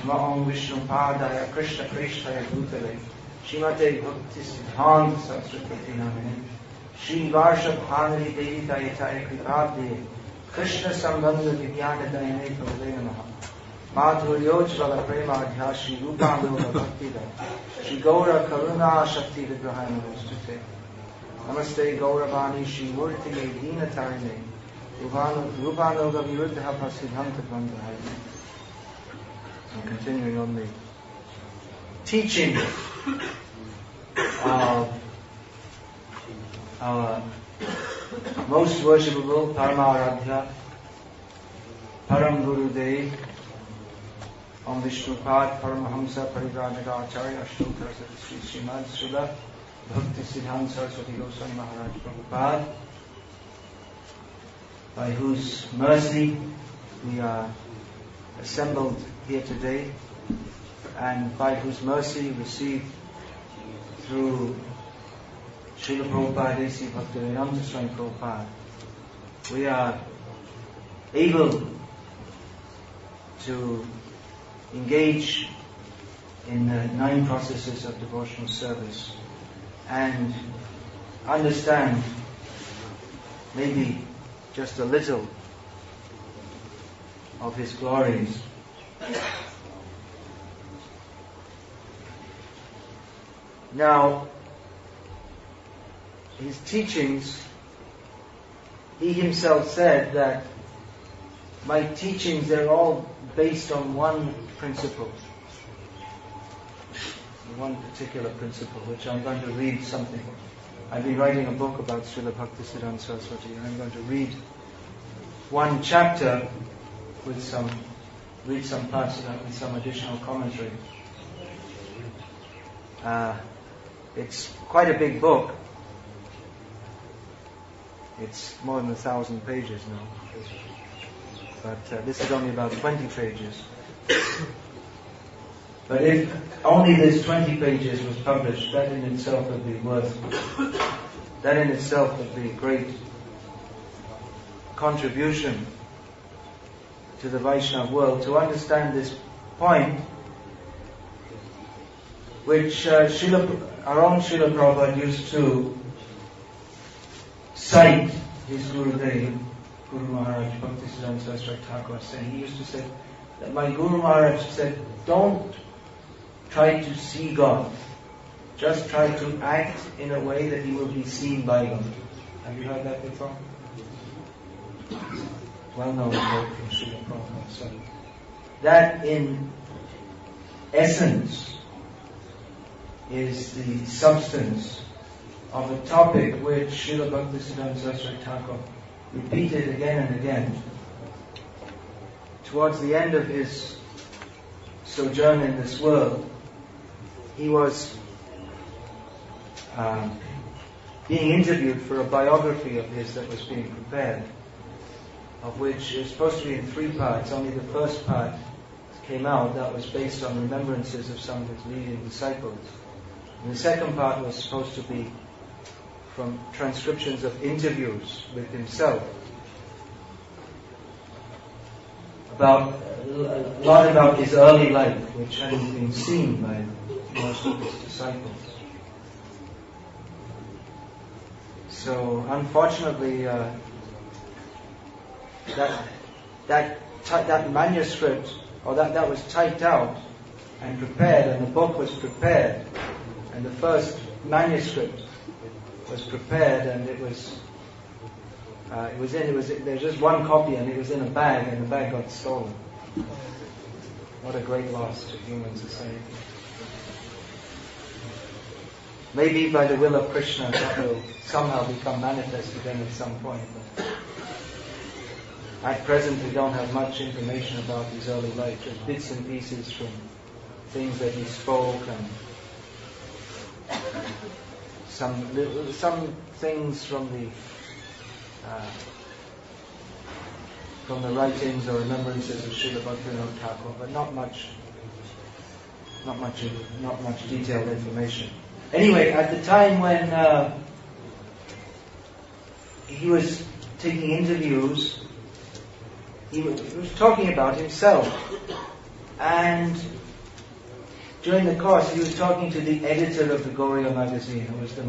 Om Vishnu Padaya Krishna Krishnaya Bhutale Shrimate Bhaktisiddhanta Sarasvati Namine Shri Varsha Bhanari Devi Dayataya Kripabde Krishna Sambandha Vidyana Dayane Prabhupada Namaha Madhuryojvala Prema Adhya Shri Rupamyoga Bhakti Shri Gaura Karuna Shakti Vigrahana Vastute Namaste Gauravani Shri Murti Dina Tarine Rupanoga Viruddha Prasiddhanta Bandhahayane. I'm continuing on the teaching of our most worshipable Paramaradhya Param Guru Dev Om Vishnupad Paramahamsa Parivrajaka Acharya Ashtotar Sri Srimad Srila Bhaktisiddhanta Sarasvati Goswami Maharaj Prabhupada, by whose mercy we are assembled here today, and by whose mercy received through Srila Prabhupada A.C. Bhaktivedanta Swami Prabhupada, we are able to engage in the 9 processes of devotional service and understand maybe just a little of his glories. Now, his teachings, he himself said that my teachings, they're all based on one principle, one particular principle, which I'm going to read something. I've been writing a book about Srila Bhaktisiddhanta Saraswati, and I'm going to read one chapter with some parts of that with some additional commentary. It's quite a big book. It's more than 1,000 pages now. But this is only about 20 pages. But if only this 20 pages was published, that in itself would be that in itself would be a great contribution to the Vaishnava world to understand this point, which our own Srila Prabhupada used to cite his Gurudev, Guru Maharaj, Bhaktisiddhanta Saraswati Thakura, saying, he used to say that my Guru Maharaj said, don't try to see God, just try to act in a way that he will be seen by God. Have you heard that before? Well-known quote from Srila Prabhupada. So that in essence is the substance of a topic which Srila Bhaktisiddhanta Saraswati Thakur repeated again and again. Towards the end of his sojourn in this world, he was being interviewed for a biography of his that was being prepared, of which it was supposed to be in 3 parts. Only the first part came out. That was based on remembrances of some of his leading disciples. And the second part was supposed to be from transcriptions of interviews with himself, about a lot about his early life, which hadn't been seen by most of his disciples. So unfortunately, that manuscript, or that was typed out and prepared, and the book was prepared, and the first manuscript was prepared, and there's just one copy, and it was in a bag, and the bag got stolen. What a great loss to human society. Maybe by the will of Krishna that will somehow become manifest again at some point. But at present we don't have much information about his early life, just bits and pieces from things that he spoke, and some things from the writings or remembrances of Srila Bhaktivinoda Thakur, but not much detailed information. Anyway, at the time when he was taking interviews, he was talking about himself, And during the course, he was talking to the editor of the Gauriya magazine, who was the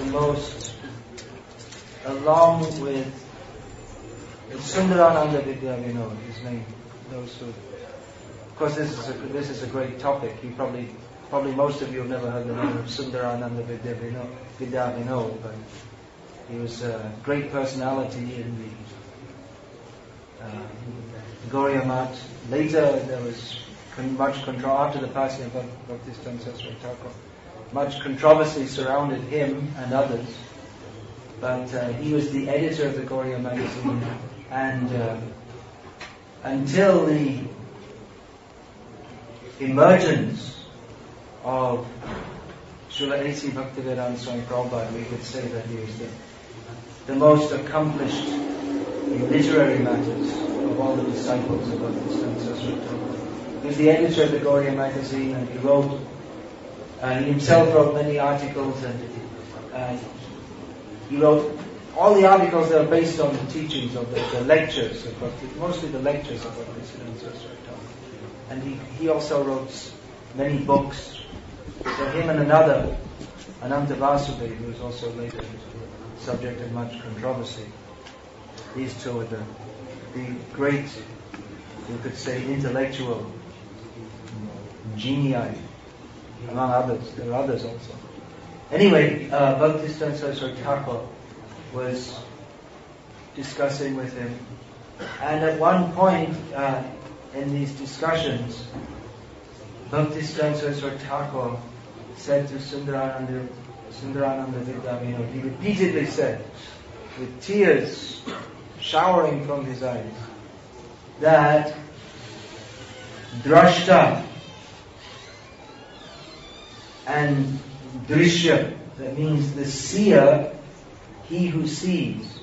most, along with Sundarananda Vidya Vinod, his name. Those who, of course, this is a great topic. You probably most of you have never heard the name of Sundarananda Vidya Vinod, but he was a great personality in the Gauriya Mat. Later, there was much control after the passing of Bhaktisiddhanta Thakur. Much controversy surrounded him and others, but he was the editor of the Gauriya magazine, and until the emergence of Srila A.C. Bhaktivedanta Swami Prabhupada, we could say that he was the most accomplished in literary matters of all the disciples of Bhaktisiddhanta Thakur. He was the editor of the Gauriya magazine, and he himself wrote many articles, and he wrote all the articles that are based on the teachings of the lectures of Bhakti, mostly the lectures of Bhaktisiddhanta Thakur. And he also wrote many books. So him and another, Ananta Vasudeva, who was also later subject of much controversy. These two are the great, you could say, intellectual genii, among others. There are others also. Anyway, Bhaktisiddhanta Thakur was discussing with him, and at one point in these discussions, Bhaktisiddhanta Thakur said to Sundarananda Vidya Vinod, he repeatedly said, with tears showering from his eyes, that drashta and drishya, that means the seer, he who sees,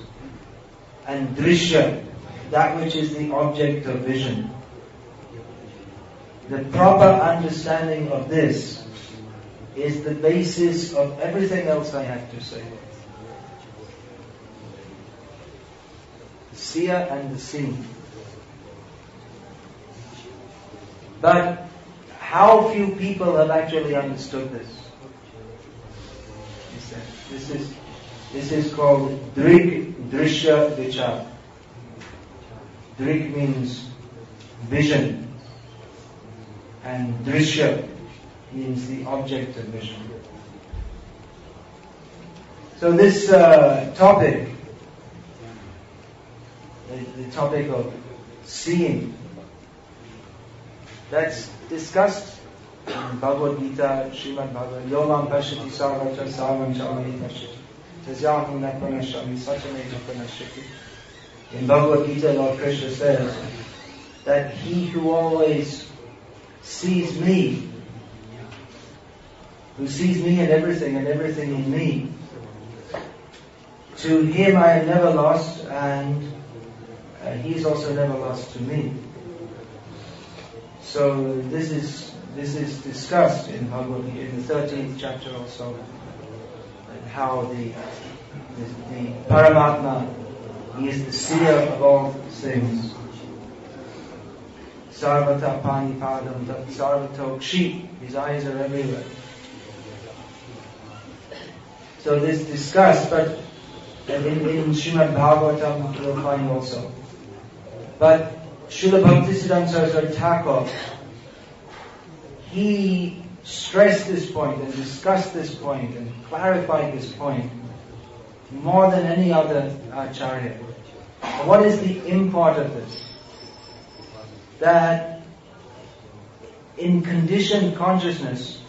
and drishya, that which is the object of vision. The proper understanding of this is the basis of everything else I have to say. The seer and the seen. But how few people have actually understood this? This is called Drig Drishya Vichar. Drig means vision, and Drishya means the object of vision. So this topic, the topic of seeing, that's discussed in Bhagavad Gita, Srimad Bhagavad, Yomam Pashati Sarvatra Sarvam Chavani Pashati Tasyaham Napanashami Sachamena Panashati. In Bhagavad Gita, Lord Krishna says that he who always sees me, who sees me in everything and everything in me, to him I am never lost, and he is also never lost to me. So this is discussed in Bhagavad Gita, in the 13th chapter also, and how the Paramatma, he is the seer of all things. Sarvata Panipadam Sarvato Kshi, his eyes are everywhere. So this is discussed, but in Srimad Bhagavatam you'll find also. But Srila Bhaktisiddhanta Thakur, he stressed this point and discussed this point and clarified this point more than any other Acharya. What is the import of this? That in conditioned consciousness,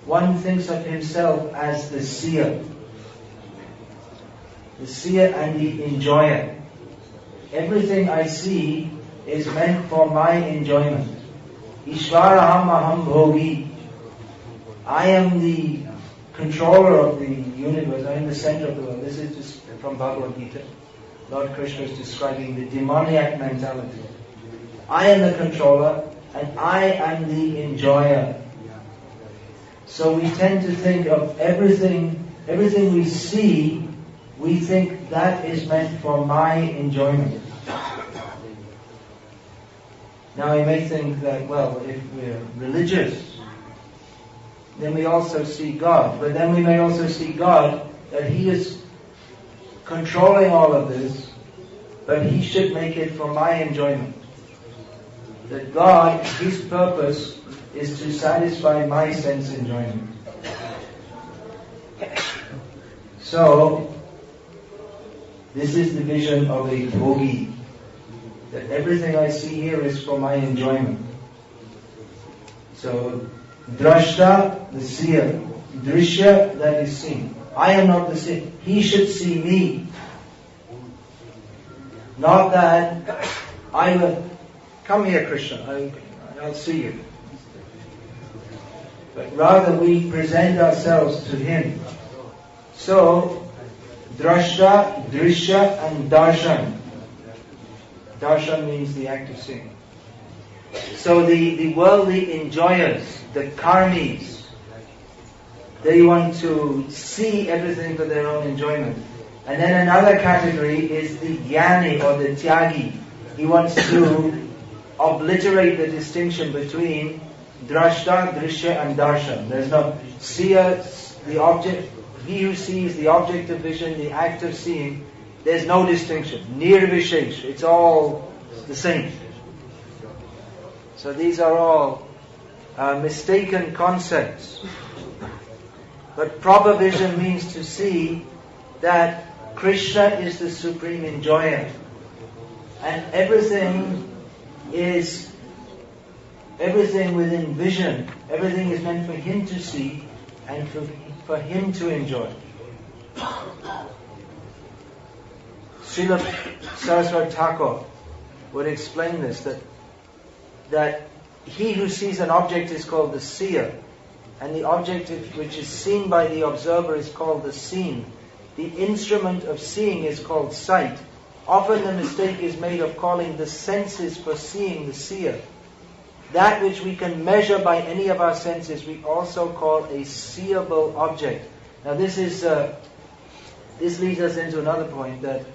one thinks of himself as the seer and the enjoyer. Everything I see is meant for my enjoyment. Ishvaraham aham bhogi. I am the controller of the universe. I am the center of the world. This is just from Bhagavad Gita. Lord Krishna is describing the demoniac mentality. I am the controller and I am the enjoyer. So we tend to think of everything we see, we think that is meant for my enjoyment. Now you may think that, well, if we're religious, then we also see God. But then we may also see God, that He is controlling all of this, but He should make it for my enjoyment. That God, His purpose is to satisfy my sense enjoyment. So, this is the vision of a bhogi. That everything I see here is for my enjoyment. So, drashta, the seer. Drishya, that is seen. I am not the seer. He should see me. Not that I will come here, Krishna, I'll see you. But rather we present ourselves to Him. So, drashta, drishya and darshan. Darshan means the act of seeing. So the worldly enjoyers, the karmis, they want to see everything for their own enjoyment. And then another category is the jnani or the tyagi. He wants to obliterate the distinction between drashta, drishya and darshan. There's no seer, the object, he who sees the object of vision, the act of seeing, there's no distinction. Nirvishesh, it's all the same. So these are all mistaken concepts. But proper vision means to see that Krishna is the supreme enjoyer. And everything within vision, everything is meant for Him to see and for Him to enjoy. Srila Sarasvati Thakura would explain this, that he who sees an object is called the seer, and the object which is seen by the observer is called the seen. The instrument of seeing is called sight. Often the mistake is made of calling the senses for seeing the seer. That which we can measure by any of our senses we also call a seeable object. Now this leads us into another point, that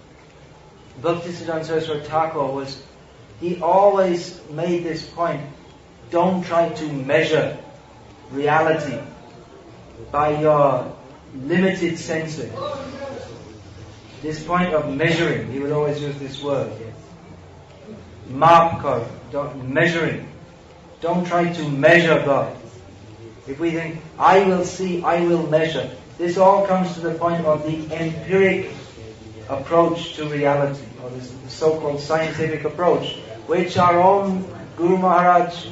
Bhaktisiddhanta Saraswati Thakura he always made this point: don't try to measure reality by your limited senses. This point of measuring, he would always use this word. Maap kar, measuring. Don't try to measure God. If we think, I will see, I will measure, this all comes to the point of the empiric approach to reality, or this so-called scientific approach, which our own Guru Maharaj,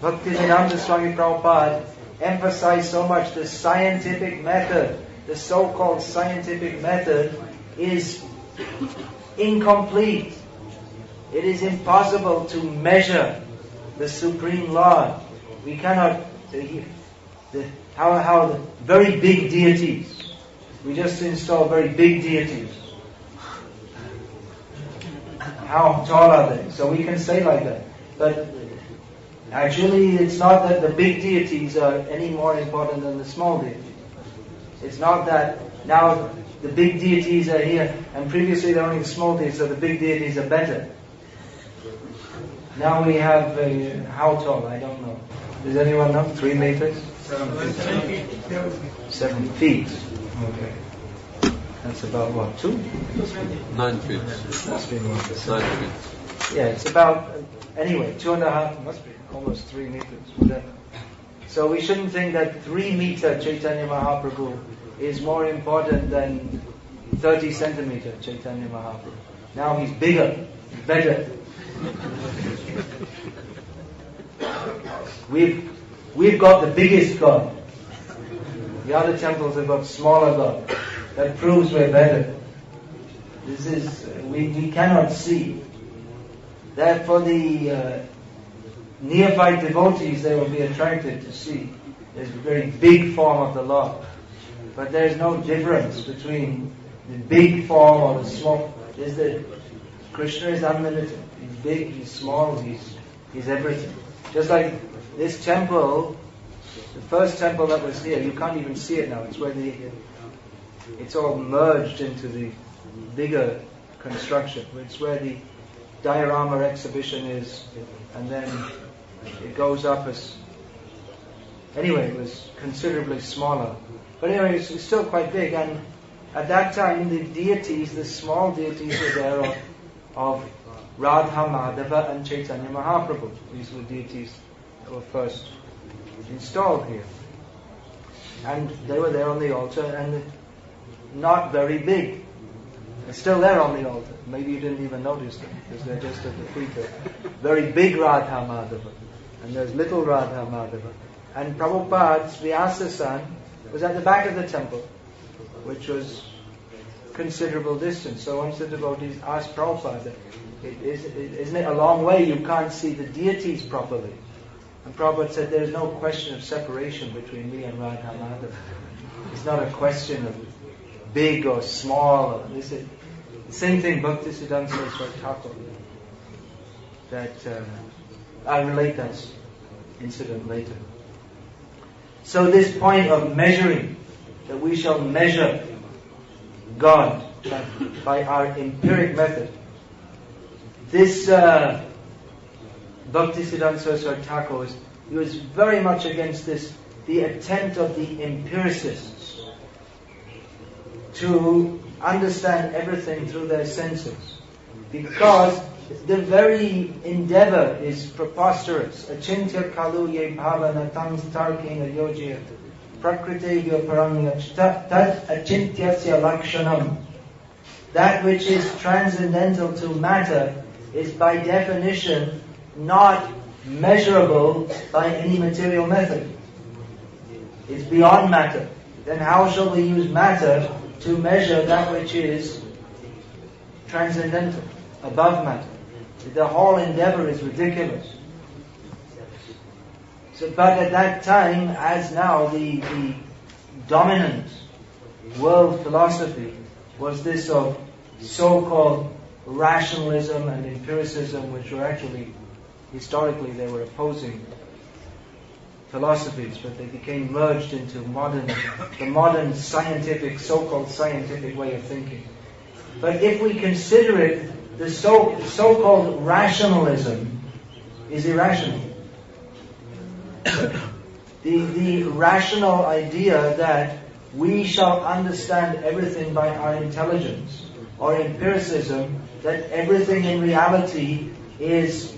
Bhaktisiddhanta Swami Prabhupada, emphasized so much. The scientific method, the so-called scientific method, is incomplete. It is impossible to measure the Supreme Lord. We cannot, how the very big deities, we just install very big deities. How tall are they? So we can say like that. But actually it's not that the big deities are any more important than the small deities. It's not that now the big deities are here and previously they're only the small deities, so the big deities are better. Now we have, how tall? I don't know. Does anyone know? 3 meters? 7 feet. 7 feet. Okay. That's about what? 2? 9 feet. Must be more. 9 feet. Yeah, it's about, anyway, 2.5, must be almost 3 meters. So we shouldn't think that 3 meter Chaitanya Mahaprabhu is more important than 30 centimeter Chaitanya Mahaprabhu. Now he's bigger, better. We've got the biggest God. The other temples have got smaller God. That proves we're better. This is, we cannot see. That for the neophyte devotees, they will be attracted to see. There's a very big form of the Lord. But there's no difference between the big form or the small. Krishna is unlimited. He's big, he's small, he's everything. Just like this temple, the first temple that was here, you can't even see it now. It's where it's all merged into the bigger construction. It's where the diorama exhibition is and then it goes up as... Anyway, it was considerably smaller. But anyway, it's still quite big, and at that time the deities, the small deities were there of Radha Madhava and Chaitanya Mahaprabhu. These were deities that were first installed here. And they were there on the altar, and not very big. They're still there on the altar. Maybe you didn't even notice them, because they're just at the feet of very big Radha Madhava. And there's little Radha Madhava. And Prabhupada's Vyasa-san was at the back of the temple, which was considerable distance. So once the devotees asked Prabhupada, isn't it a long way? You can't see the deities properly. And Prabhupada said, there is no question of separation between me and Radha Madhava. It's not a question of big or small. The same thing Bhaktisiddhanta says for Thakura. That I'll relate that incident later. So this point of measuring, that we shall measure God by our empiric method, this Bhaktisiddhanta Saraswati Thakur, he was very much against this, the attempt of the empiricists to understand everything through their senses, because the very endeavor is preposterous. Achintya kalu ye bhavana tang tarkena yojya prakriteya paranyach tad achintyasya lakshanam. That which is transcendental to matter is by definition not measurable by any material method. It's beyond matter. Then how shall we use matter to measure that which is transcendental, above matter? The whole endeavor is ridiculous. So, but at that time, as now, the dominant world philosophy was this of so-called rationalism and empiricism, which were actually, historically, they were opposing philosophies, but they became merged into the modern scientific, so-called scientific way of thinking. But if we consider it, the so-called rationalism is irrational. The rational idea that we shall understand everything by our intelligence, or empiricism, that everything in reality is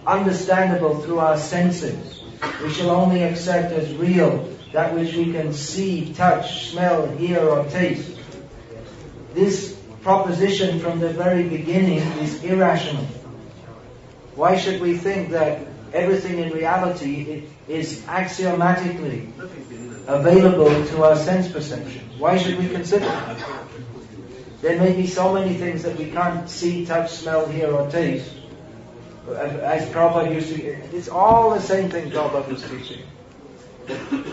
understandable through our senses. We shall only accept as real that which we can see, touch, smell, hear, or taste. This proposition from the very beginning is irrational. Why should we think that everything in reality is axiomatically available to our sense perceptions? Why should we consider it? There may be so many things that we can't see, touch, smell, hear, or taste. As Prabhupada used to, it's all the same thing Prabhupada was teaching.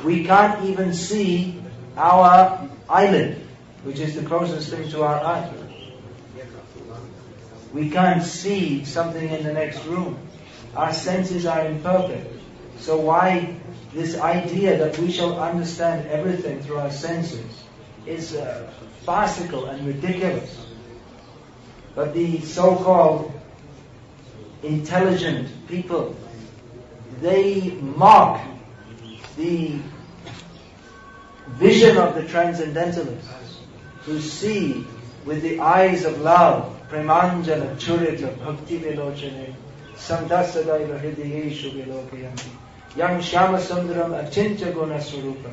We can't even see our eyelid, which is the closest thing to our eye. We can't see something in the next room. Our senses are imperfect. So why this idea that we shall understand everything through our senses is farcical and ridiculous. But the so-called intelligent people, they mock the vision of the transcendentalists who see with the eyes of love, premanjana churita bhakti vilochane samdasadaiva hridayeshu vilokayanti yang shama sundaram achintya guna swarupa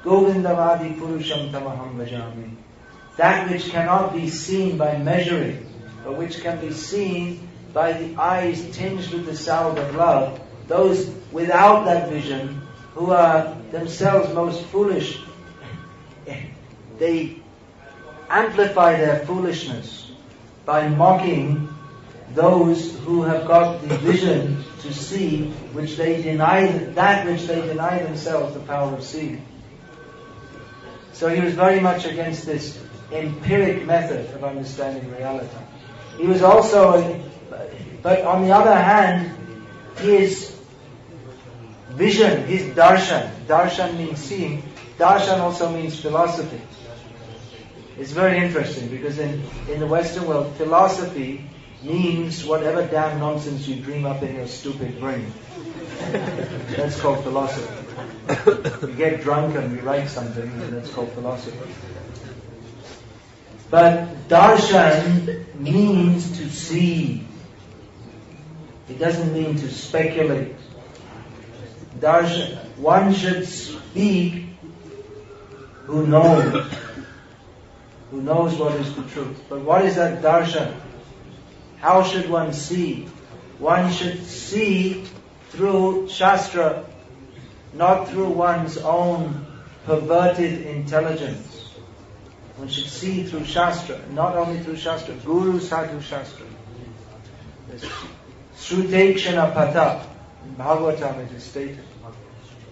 govindavadi purusham tamaham vajami. That which cannot be seen by measuring, but which can be seen by the eyes tinged with the salve of love, those without that vision, who are themselves most foolish, they amplify their foolishness by mocking those who have got the vision to see which they deny themselves the power of seeing. So he was very much against this empiric method of understanding reality. He was also, but on the other hand, his vision, his darshan means seeing, darshan also means philosophy. It's very interesting because in the Western world, philosophy means whatever damn nonsense you dream up in your stupid brain. That's called philosophy. You get drunk and you write something, and that's called philosophy. But darshan means to see. It doesn't mean to speculate. Darshan, one should speak who knows what is the truth. But what is that darshan? How should one see? One should see through Shastra, not through one's own perverted intelligence. One should see through Shastra, not only through Shastra, Guru Sadhu Shastra. Srutekshana Patha, in Bhagavatam it is stated.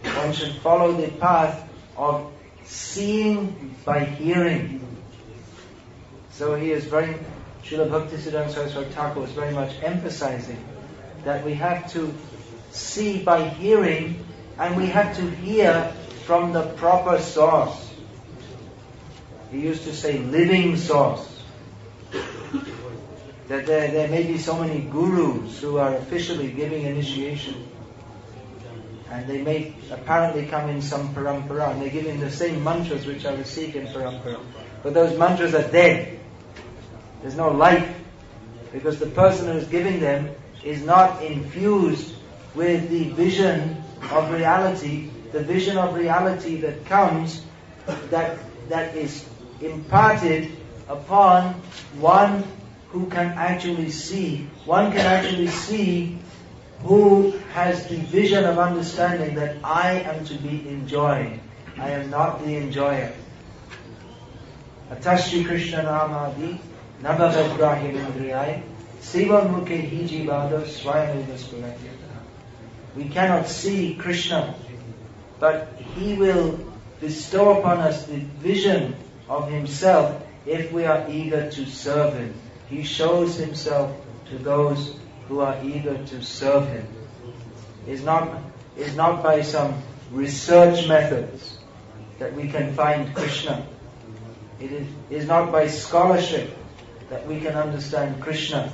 One should follow the path of seeing by hearing. So he is very, Srila Bhaktisiddhanta Saraswati Thakura is very much emphasizing that we have to see by hearing, and we have to hear from the proper source. He used to say living source. That there may be so many gurus who are officially giving initiation, and they may apparently come in some parampara, and they give in the same mantras which are received in parampara. But those mantras are dead. There's no life, because the person who is giving them is not infused with the vision of reality, the vision of reality that comes, that is imparted upon one who can actually see. One can actually see who has the vision of understanding that I am to be enjoyed. I am not the enjoyer. Atashri Krishna Namadi Nabhavagrahim Indriyai Siva Mukhe Hiji Vada Swayam. We cannot see Krishna, but He will bestow upon us the vision of Himself if we are eager to serve Him. He shows Himself to those who are eager to serve Him. It's not by some research methods that we can find Krishna. It is not by scholarship that we can understand Krishna,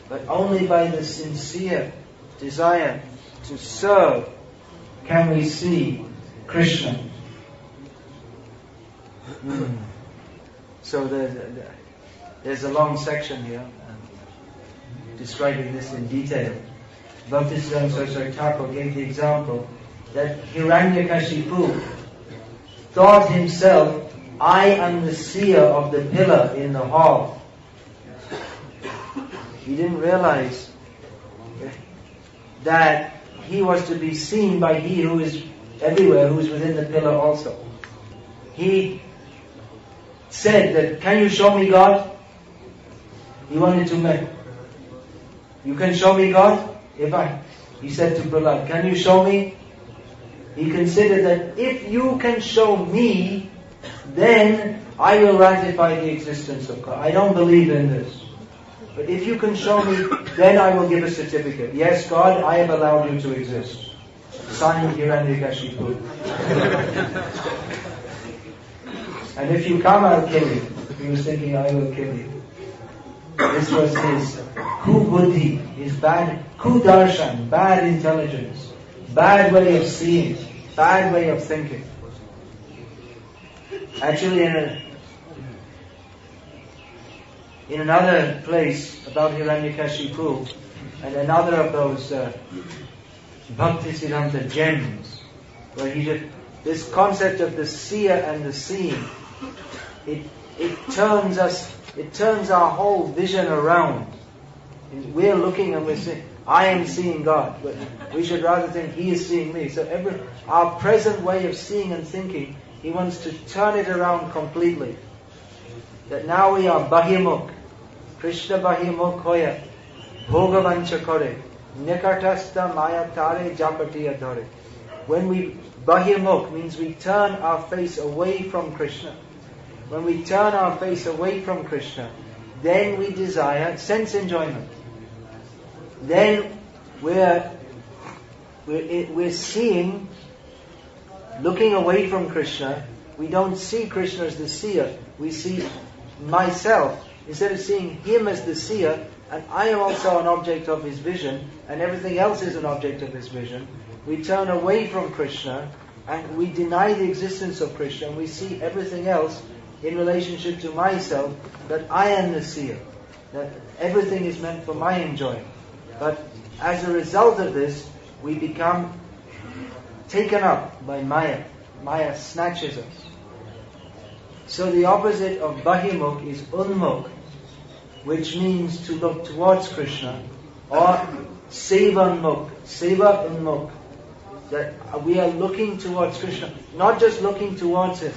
but only by the sincere desire to serve can we see Krishna. So there's a long section here describing this in detail. Bhaktisiddhanta Saraswati Thakur gave the example that Hiranyakashipu thought himself, I am the seer of the pillar in the hall. He didn't realize that he was to be seen by He who is everywhere, who is within the pillar also. He said that, can you show me God? He wanted to make. You can show me God? He said to Prahlad, can you show me? He considered that if you can show me, then I will ratify the existence of God. I don't believe in this. But if you can show me, then I will give a certificate. Yes, God, I have allowed you to exist. Signed Hiranyakashipu. And if you come, I'll kill you. He was thinking, I will kill you. This was his ku-buddhi, his bad ku-darshan, bad intelligence, bad way of seeing, bad way of thinking. Actually, in another place about Hiranyakashipu, and another of those Bhaktisiddhanta gems, where this concept of the seer and the seeing, it turns our whole vision around. We're looking and we're saying, I am seeing God, but we should rather think He is seeing me. So our present way of seeing and thinking, He wants to turn it around completely. That now we are bahimukh, Krishna bahimukh hoya, bhogavancha kore, nikatastha maya tare japatiya dhare. When we bahimukh means we turn our face away from Krishna. When we turn our face away from Krishna, then we desire sense enjoyment. Then we're seeing, looking away from Krishna. We don't see Krishna as the seer. We see myself instead of seeing him as the seer, and I am also an object of his vision, and everything else is an object of his vision, we turn away from Krishna, and we deny the existence of Krishna, and we see everything else in relationship to myself, that I am the seer, that everything is meant for my enjoyment. But as a result of this, we become taken up by Maya. Maya snatches us. So the opposite of Bahimukh is Unmukh, which means to look towards Krishna, or Sevanmukh, Seva Unmukh, that we are looking towards Krishna, not just looking towards Him.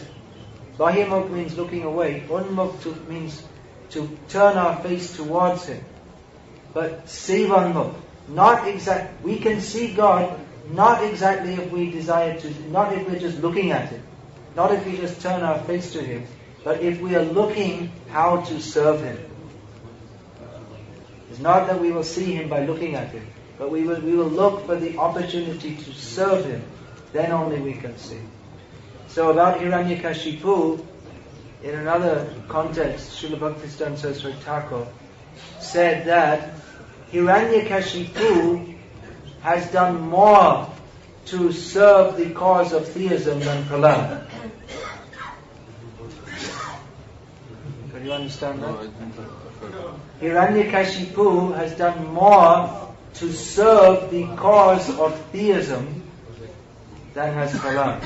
Bahimukh means looking away. Unmukh means to turn our face towards Him. But Sevanmukh, not exact. We can see God not exactly if we desire to, not if we're just looking at Him, not if we just turn our face to Him, but if we are looking how to serve Him. It's not that we will see Him by looking at Him, but we will look for the opportunity to serve Him. Then only we can see. So about Hiranyakashipu, in another context, Srila Bhaktisiddhanta Saraswati Thakura said that Hiranyakashipu has done more to serve the cause of theism than Prahlad. Can you understand that? No, I didn't. Hiranyakashipu has done more to serve the cause of theism than has Prahlad.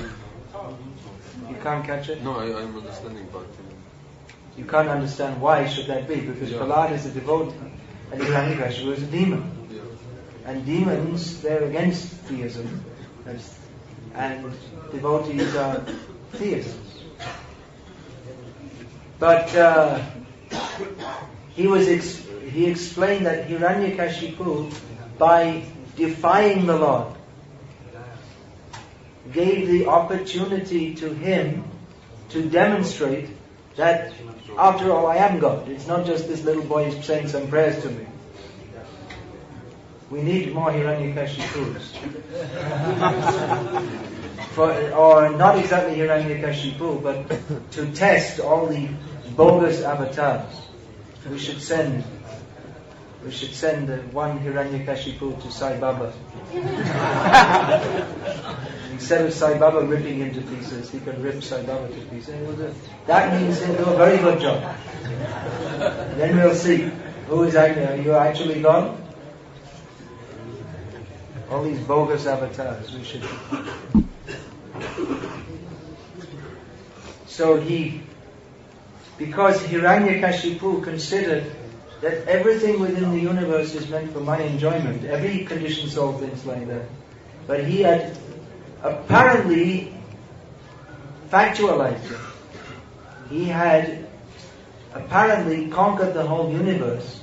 You can't catch it? No, I'm understanding Bhakti. You can't understand why should that be, because Prahlad is a devotee and Hiranyakashipu is a demon. Yeah. And demons, they're against theism, and devotees are theists. But he explained that Hiranyakashipu, by defying the Lord, gave the opportunity to him to demonstrate that, after all, I am God. It's not just this little boy saying some prayers to me. We need more Hiranyakashipus. Or not exactly Hiranyakashipu, but to test all the bogus avatars. We should send one Hiranyakashipu to Sai Baba. Instead of Sai Baba ripping him to pieces, he can rip Sai Baba to pieces. That means he'll do a very good job. Then we'll see who is actually, are you actually God? All these bogus avatars, we should. So because Hiranyakashipu considered that everything within the universe is meant for my enjoyment, every conditioned soul thinks like that. But he had apparently factualized it. He had apparently conquered the whole universe,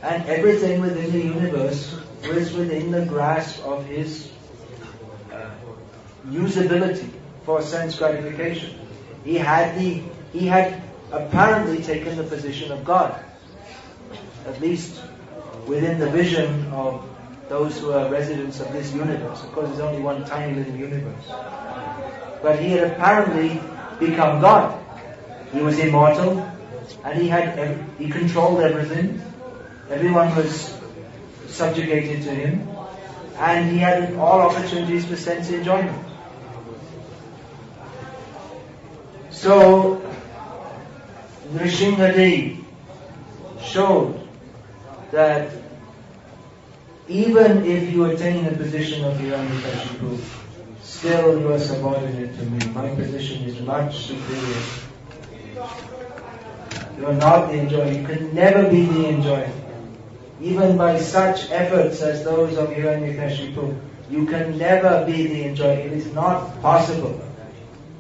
and everything within the universe was within the grasp of his usability for sense gratification. He had apparently taken the position of God, at least within the vision of those who are residents of this universe. Of course, there's only one tiny little universe. But he had apparently become God. He was immortal, and he controlled everything. Everyone was subjugated to him, and he had all opportunities for sense enjoyment. So, Nrsimhadev showed that even if you attain a position of Hiranyakashipu, still you are subordinate to me. My position is much superior. You are not the enjoyer. You can never be the enjoyer. Even by such efforts as those of Hiranyakashipu, you can never be the enjoyer. It is not possible.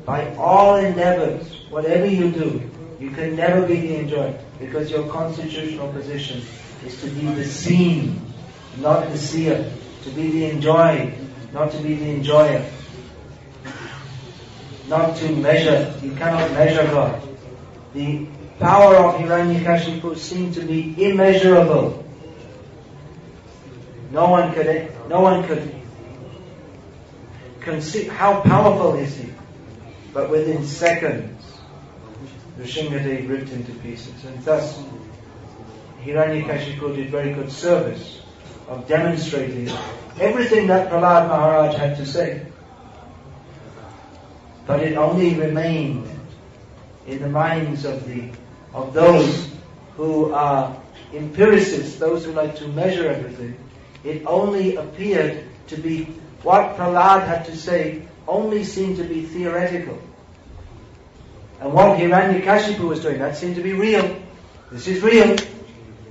By all endeavors, whatever you do, you can never be the enjoyer, because your constitutional position is to be the seen, not the seer. To be the enjoyed, not to be the enjoyer. Not to measure. You cannot measure God. The power of Hiranyakashipu seemed to be immeasurable. No one could conceive how powerful is he. But within seconds, Nrsimhadev ripped into pieces. And thus, Hiranyakashipu did very good service of demonstrating everything that Prahlad Maharaj had to say. But it only remained in the minds of those who are empiricists, those who like to measure everything. It only appeared to be, what Prahlad had to say only seemed to be theoretical. And what Hiranyakashipu was doing, that seemed to be real. This is real.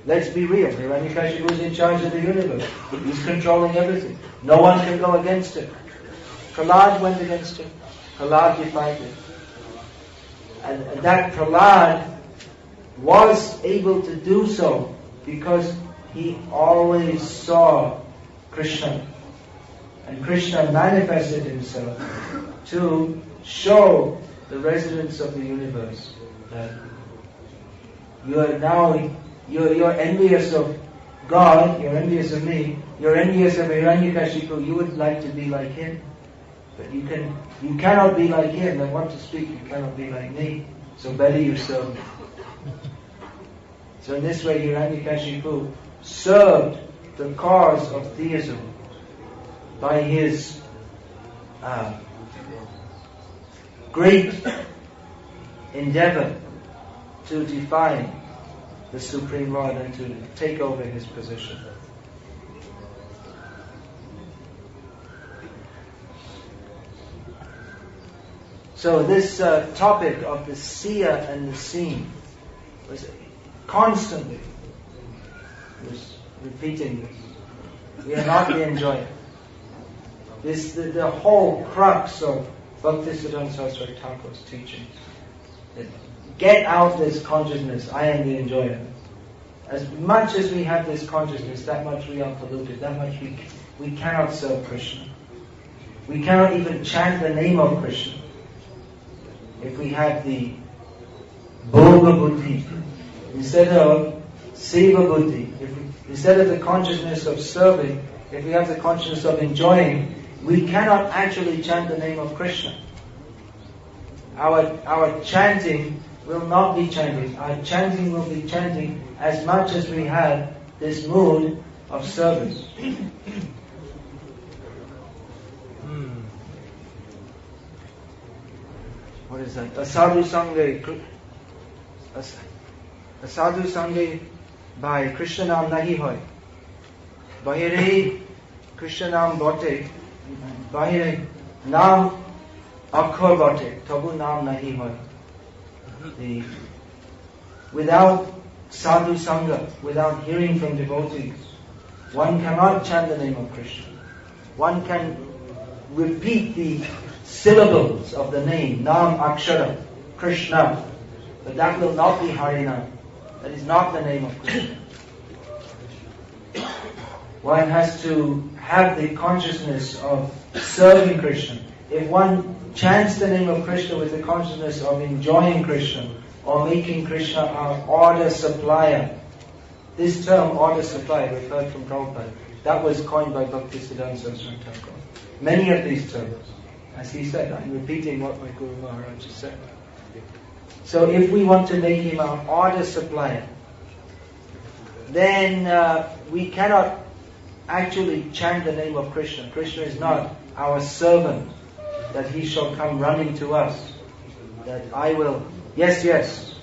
Let's be real. Hiranyakashipu is in charge of the universe. He's controlling everything. No one can go against him. Prahlad went against him. Prahlad defied him. And that Prahlad was able to do so because he always saw Krishna. And Krishna manifested himself to show the residents of the universe that you're envious of God, you're envious of me, you're envious of Hiranyakashipu, you would like to be like him. But you cannot be like him, and what to speak, you cannot be like me. So better you serve me. So in this way Hiranyakashipu served the cause of theism by his great endeavor to define the Supreme Lord and to take over his position. So this topic of the seer and the seen was constantly repeating this. We are not the enjoyer. This the whole crux of Bhaktisiddhanta Saraswati Thakur's teachings. Get out this consciousness, I am the enjoyer. As much as we have this consciousness, that much we are polluted, that much we cannot serve Krishna. We cannot even chant the name of Krishna. If we have the Bhoga Buddhi, instead of Seva Buddhi, instead of the consciousness of serving, if we have the consciousness of enjoying, we cannot actually chant the name of Krishna. Our chanting will not be chanting. Our chanting will be chanting as much as we have this mood of service. What is that? Asadhu Sange by Krishna Naam nahi hoy. Bahire Krishna Naam bote. Bahire Naam akhar bote. Tabu Naam nahi hoy. Without sadhu sangha, without hearing from devotees, one cannot chant the name of Krishna. One can repeat the syllables of the name, Nam Akshara, Krishna, but that will not be Harinam. That is not the name of Krishna. One has to have the consciousness of serving Krishna. If one chants the name of Krishna with the consciousness of enjoying Krishna or making Krishna our order supplier, this term order supplier, we've heard from Prabhupada, that was coined by Bhaktisiddhanta Saraswati Thakur. Many of these terms, as he said, I'm repeating what my Guru Maharaj has said. So if we want to make him our order supplier, then we cannot actually chant the name of Krishna. Krishna is not our servant, that he shall come running to us, that I will, yes,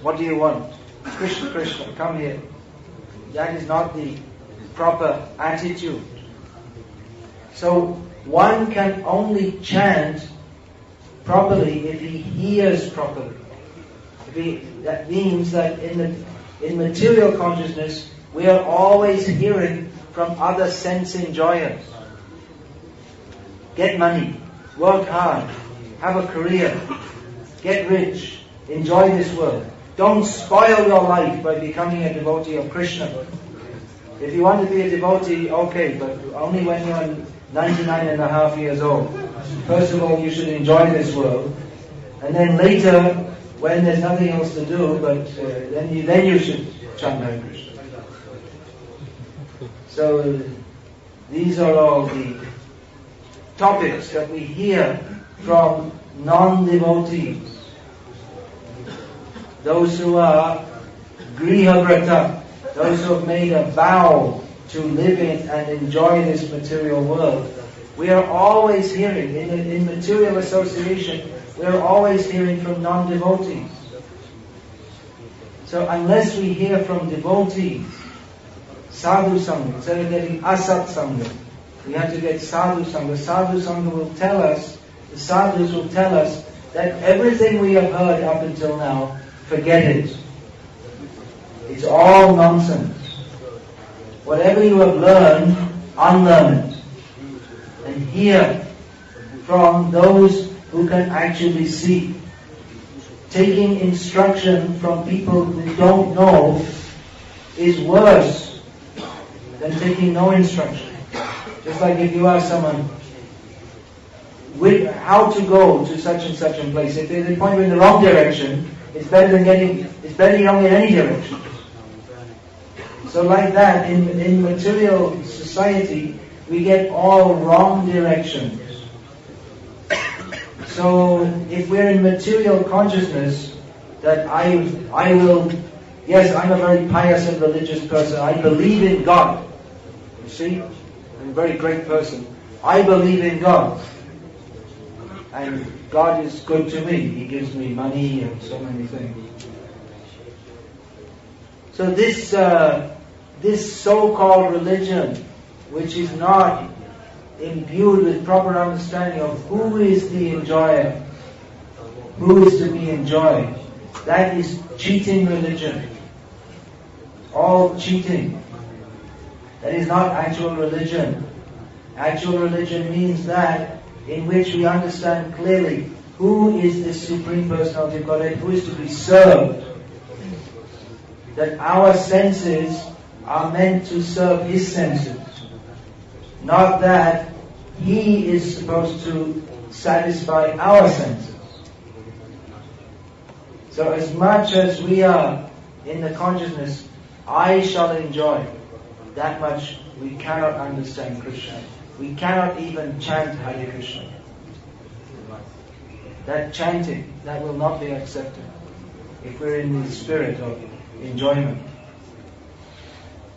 what do you want? Krishna, Krishna, come here. That is not the proper attitude. So one can only chant properly if he hears properly. That means that in material consciousness, we are always hearing from other sense enjoyers. Get money, work hard, have a career, get rich, enjoy this world. Don't spoil your life by becoming a devotee of Krishna. If you want to be a devotee, okay, but only when you're 99 and a half years old. First of all, you should enjoy this world, and then later, when there's nothing else to do, but then you should chant Hare Krishna. So these are all the topics that we hear from non-devotees. those who are grihavrata, those who have made a vow to live in and enjoy this material world, we are always hearing, in material association, we are always hearing from non-devotees. So unless we hear from devotees, sadhu sangha, instead of getting asat sangha, we have to get sadhu sangha. Sadhu sangha will tell us, the sadhus will tell us that everything we have heard up until now, forget it. It's all nonsense. Whatever you have learned, unlearn it. And hear from those who can actually see. Taking instruction from people who don't know is worse than taking no instruction. Just like if you ask someone how to go to such and such a place, if they point you in the wrong direction, it's better you don't get any direction. So like that, in material society, we get all wrong directions. So if we're in material consciousness, that I will, yes, I'm a very pious and religious person, I believe in God. You see, I'm a very great person. I believe in God. And God is good to me. He gives me money and so many things. So this so-called religion, which is not imbued with proper understanding of who is the enjoyer, who is to be enjoyed, that is cheating religion. All cheating. That is not actual religion. Actual religion means that in which we understand clearly who is this Supreme Personality of Godhead, who is to be served. That our senses are meant to serve His senses. Not that He is supposed to satisfy our senses. So as much as we are in the consciousness, I shall enjoy, that much we cannot understand Krishna. We cannot even chant Hare Krishna. That chanting, that will not be accepted if we're in the spirit of enjoyment.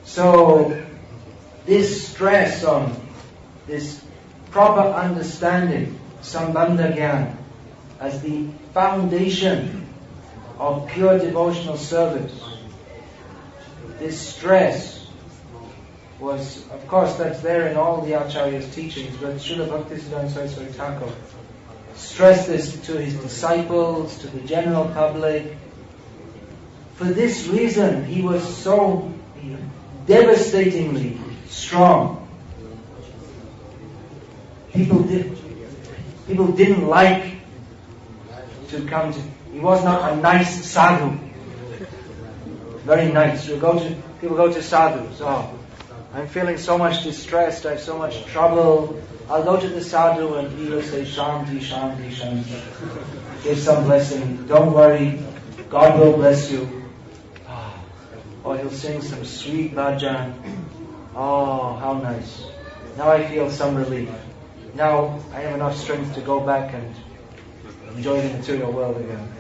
So this stress on this proper understanding, Sambandha Gyan, as the foundation of pure devotional service, this stress was, of course, that's there in all the Acharya's teachings, but Srila Bhaktisiddhanta Saraswati Thakura stressed this to his disciples, to the general public. For this reason, he was so devastatingly strong. People didn't like to come to. He was not a nice sadhu. Very nice. People go to sadhus. Oh, I'm feeling so much distressed. I have so much trouble. I'll go to the sadhu and he will say Shanti, Shanti, Shanti. Give some blessing. Don't worry. God will bless you. Or he'll sing some sweet bhajan. Oh, how nice. Now I feel some relief. Now I have enough strength to go back and enjoy the material world again.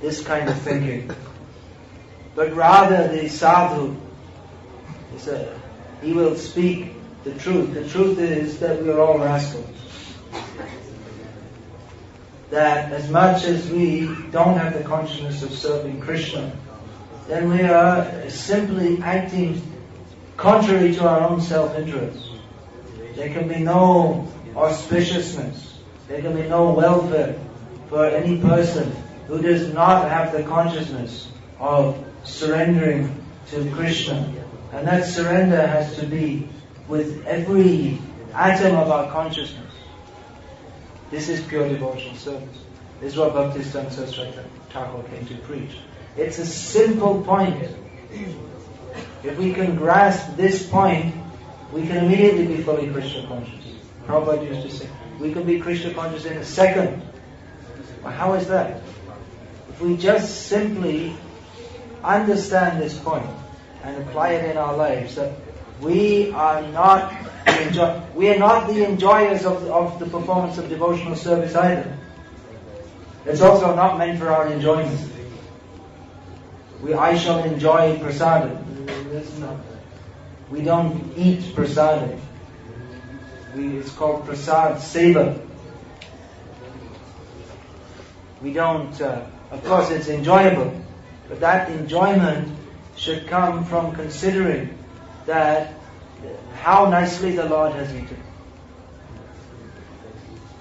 This kind of thinking. But rather the sadhu, he will speak the truth. The truth is that we are all rascals. That as much as we don't have the consciousness of serving Krishna, then we are simply acting contrary to our own self-interest. There can be no auspiciousness. There can be no welfare for any person who does not have the consciousness of surrendering to Krishna. And that surrender has to be with every atom of our consciousness. This is pure devotional service. This is what Bhaktisiddhanta Saraswati Thakura came to preach. It's a simple point. If we can grasp this point, we can immediately be fully Krishna conscious. Prabhupada used to say, we can be Krishna conscious in a second. Well, how is that? If we just simply understand this point and apply it in our lives, that we are not the enjoyers of the performance of devotional service either. It's also not meant for our enjoyment. I shall enjoy prasadam. We don't eat prasadam. It's called prasad seva. We don't, of course it's enjoyable, but that enjoyment should come from considering that how nicely the Lord has eaten.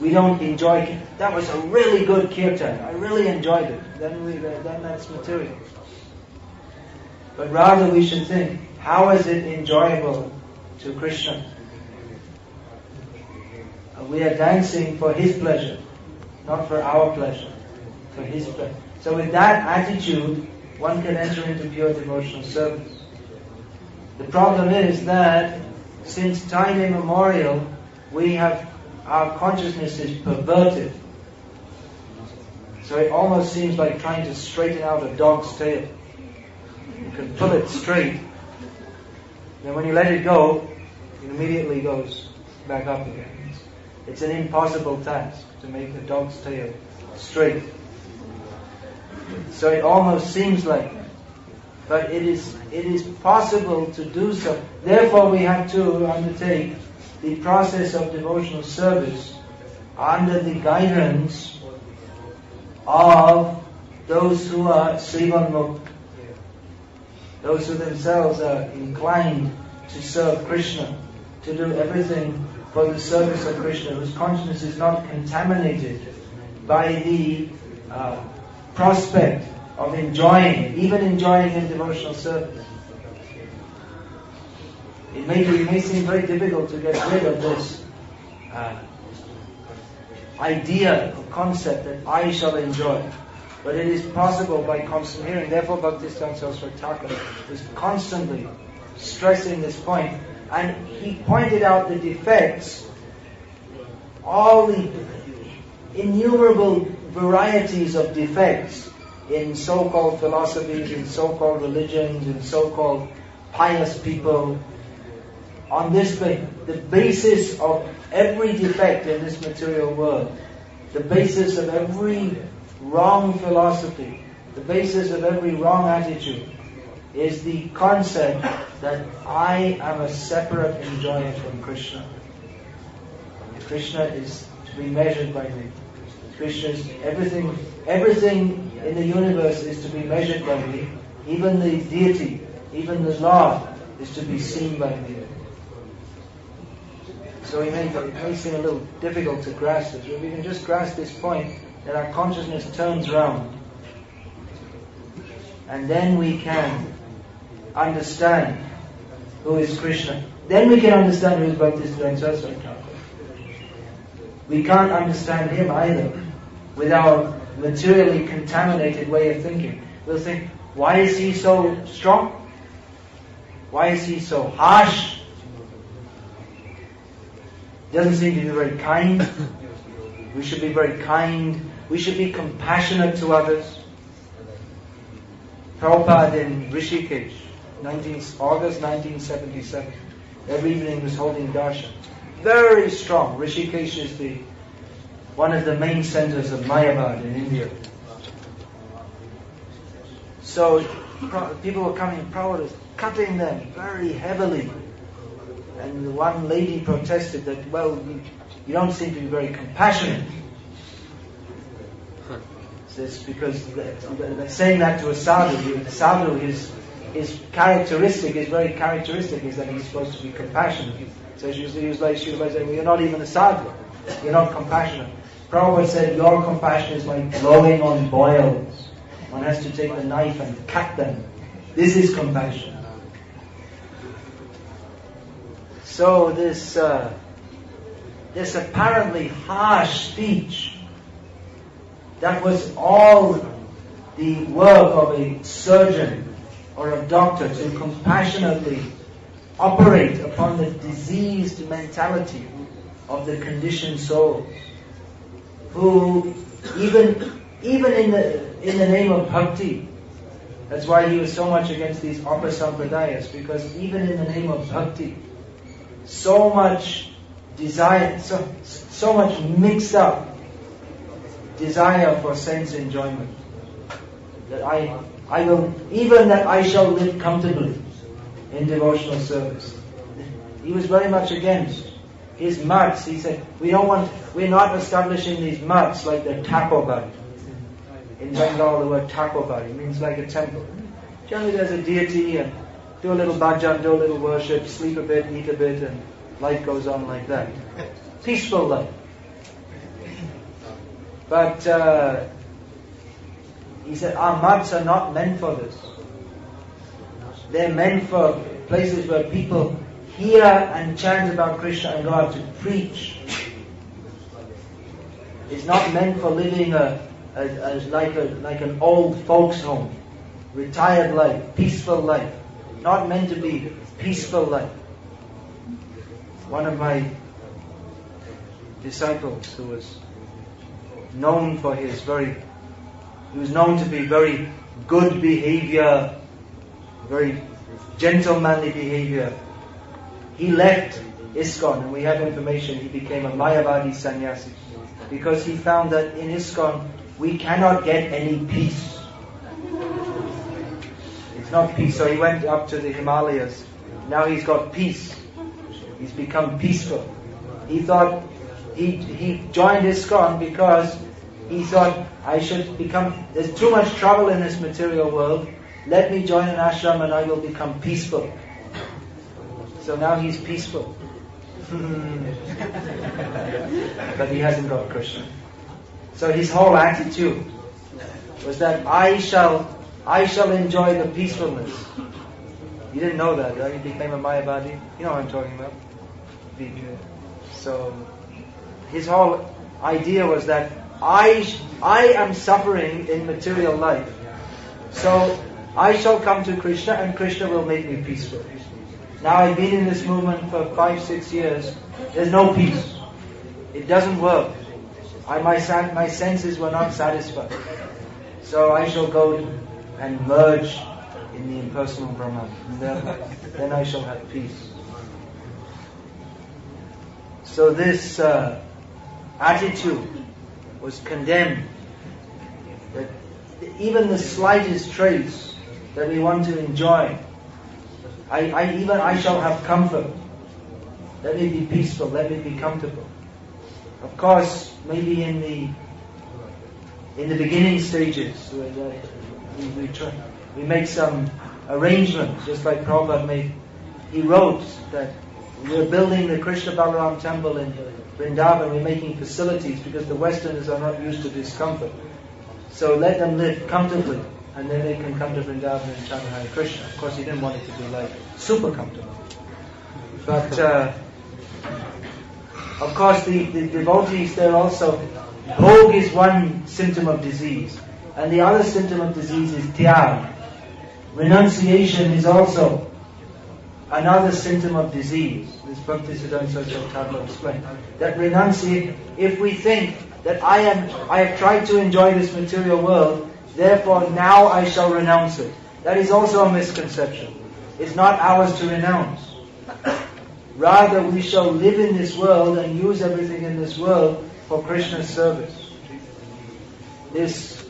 We don't enjoy, that was a really good kirtan, I really enjoyed it. Then that's material. But rather we should think, how is it enjoyable to Krishna? We are dancing for His pleasure, not for our pleasure, for His pleasure. So with that attitude, one can enter into pure devotional service. The problem is that since time immemorial, our consciousness is perverted. So it almost seems like trying to straighten out a dog's tail. You can pull it straight, then when you let it go, it immediately goes back up again. It's an impossible task to make a dog's tail straight. So it almost seems like that. But it is possible to do so. Therefore we have to undertake the process of devotional service under the guidance of those who are Sivanmukh, those who themselves are inclined to serve Krishna, to do everything for the service of Krishna, whose consciousness is not contaminated by the prospect of enjoying, even enjoying in devotional service. It may seem very difficult to get rid of this idea or concept that I shall enjoy. But it is possible by constant hearing. Therefore Bhaktisiddhanta Saraswati Thakura was constantly stressing this point. And he pointed out the defects, all the innumerable varieties of defects in so-called philosophies, in so-called religions, in so-called pious people. On this, the basis of every defect in this material world, the basis of every wrong philosophy, the basis of every wrong attitude, is the concept that I am a separate enjoyer from Krishna. Krishna is to be measured by me. Krishna is everything in the universe is to be measured by me. Even the deity, even the Lord is to be seen by me. So it may seem a little difficult to grasp this, but we can just grasp this point that our consciousness turns round, and then we can understand who is Krishna. Then we can understand who is Bhaktisiddhanta Saraswati Thakur. We can't understand him either with our materially contaminated way of thinking. We'll think, why is he so strong? Why is he so harsh? Doesn't seem to be very kind. We should be very kind. We should be compassionate to others. Prabhupada in Rishikesh, August 1977, every evening he was holding darshan. Very strong. Rishikesh is one of the main centers of Mayapur in India. So people were coming, Prabhupada was cutting them very heavily. And the one lady protested that, well, you don't seem to be very compassionate. It's because they're saying that to a sadhu. The sadhu, his characteristic is very characteristic, is that he's supposed to be compassionate. So she was like saying, well, you're not even a sadhu. You're not compassionate. Prabhupada said, your compassion is like blowing on boils. One has to take the knife and cut them. This is compassion. So this apparently harsh speech, that was all the work of a surgeon or a doctor to compassionately operate upon the diseased mentality of the conditioned souls, who even in the name of bhakti, that's why he was so much against these upasampradayas, because even in the name of bhakti, so much desire, so much mixed up desire for sense enjoyment, that I even that I shall live comfortably in devotional service. He was very much against his mats. He said, we're not establishing these mats like the Thakura. In Bengal the word Thakura means like a temple. Generally there's a deity and do a little bhajan, do a little worship, sleep a bit, eat a bit, and life goes on like that. Peaceful life. But he said, our mats are not meant for this. They're meant for places where people hear and chant about Krishna and go out to preach. It's not meant for living like an old folks home, retired life, peaceful life. Not meant to be peaceful life. One of my disciples who was known for he was known to be very good behavior, very gentlemanly behavior. He left ISKCON, and we have information he became a Mayavadi sannyasi because he found that in ISKCON we cannot get any peace. It's not peace. So he went up to the Himalayas. Now he's got peace. He's become peaceful. He thought he joined ISKCON because he thought there's too much trouble in this material world. Let me join an ashram and I will become peaceful. So now he's peaceful. But he hasn't got Krishna. So his whole attitude was that I shall enjoy the peacefulness. You didn't know that, right? He became a Mayavadi. You know what I'm talking about. So his whole idea was that I am suffering in material life. So I shall come to Krishna and Krishna will make me peaceful. Now I've been in this movement for 5-6 years. There's no peace. It doesn't work. My senses were not satisfied. So I shall go and merge in the impersonal Brahman. And then I shall have peace. So this attitude was condemned. That even the slightest trace that we want to enjoy, I shall have comfort. Let me be peaceful. Let me be comfortable. Of course, maybe in the beginning stages, we make some arrangements, just like Prabhupada made. He wrote that we're building the Krishna Balaram temple in Vrindavan. We're making facilities because the Westerners are not used to discomfort. So let them live comfortably, and then they can come to Vrindavan and chant Hare Krishna. Of course, he didn't want it to be like super comfortable. But of course, the devotees there also, bhog is one symptom of disease, and the other symptom of disease is tyag. Renunciation is also another symptom of disease. This Bhaktisiddhanta Thakura explained that renunciate. If we think that I have tried to enjoy this material world, therefore now I shall renounce it. That is also a misconception. It's not ours to renounce. Rather, we shall live in this world and use everything in this world for Krishna's service. This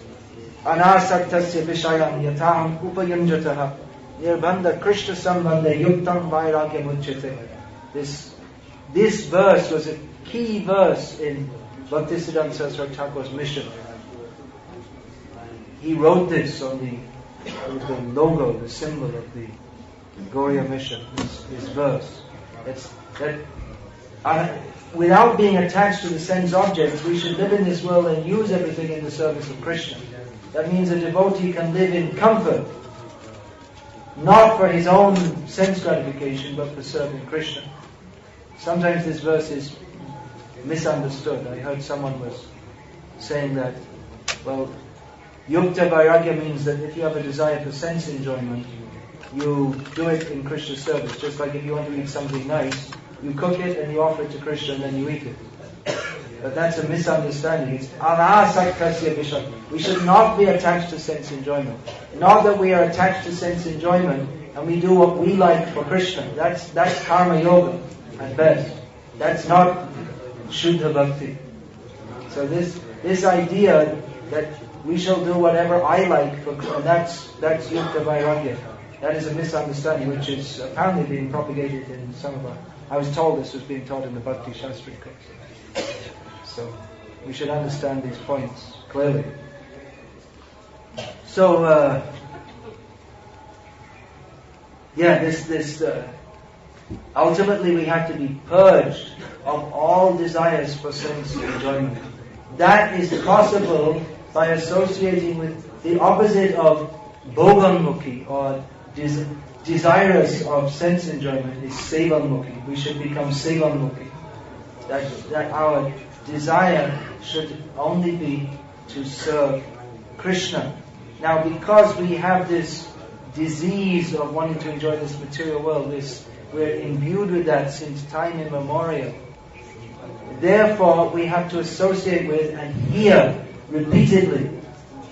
anasaktasya vishayam yataham upayunjataha nirbandha Krishna sambandha yuktam vairagya muchyate. This verse was a key verse in Bhaktisiddhanta Saraswati Thakur's mission. He wrote this on the logo, the symbol of the Gauriya mission, this verse. Without being attached to the sense objects, we should live in this world and use everything in the service of Krishna. That means a devotee can live in comfort, not for his own sense gratification, but for serving Krishna. Sometimes this verse is misunderstood. I heard someone was saying that, well, yukta vairagya means that if you have a desire for sense enjoyment, you do it in Krishna's service. Just like if you want to eat something nice, you cook it and you offer it to Krishna and then you eat it. But that's a misunderstanding. It's anasaktasya vishaya. We should not be attached to sense enjoyment. Not that we are attached to sense enjoyment and we do what we like for Krishna. That's karma yoga at best. That's not Shuddha Bhakti. So this idea that we shall do whatever I like, and that's Yukta Vairagya. That is a misunderstanding which is apparently being propagated in some of our... I was told this was being taught in the Bhakti Shastri course. So we should understand these points clearly. So, ultimately we have to be purged of all desires for sense enjoyment. That is possible by associating with the opposite of bhogamukhi, or desirous of sense enjoyment, is sevamukhi. We should become sevamukhi. That our desire should only be to serve Krishna. Now, because we have this disease of wanting to enjoy this material world, we're imbued with that since time immemorial. Therefore, we have to associate with and hear repeatedly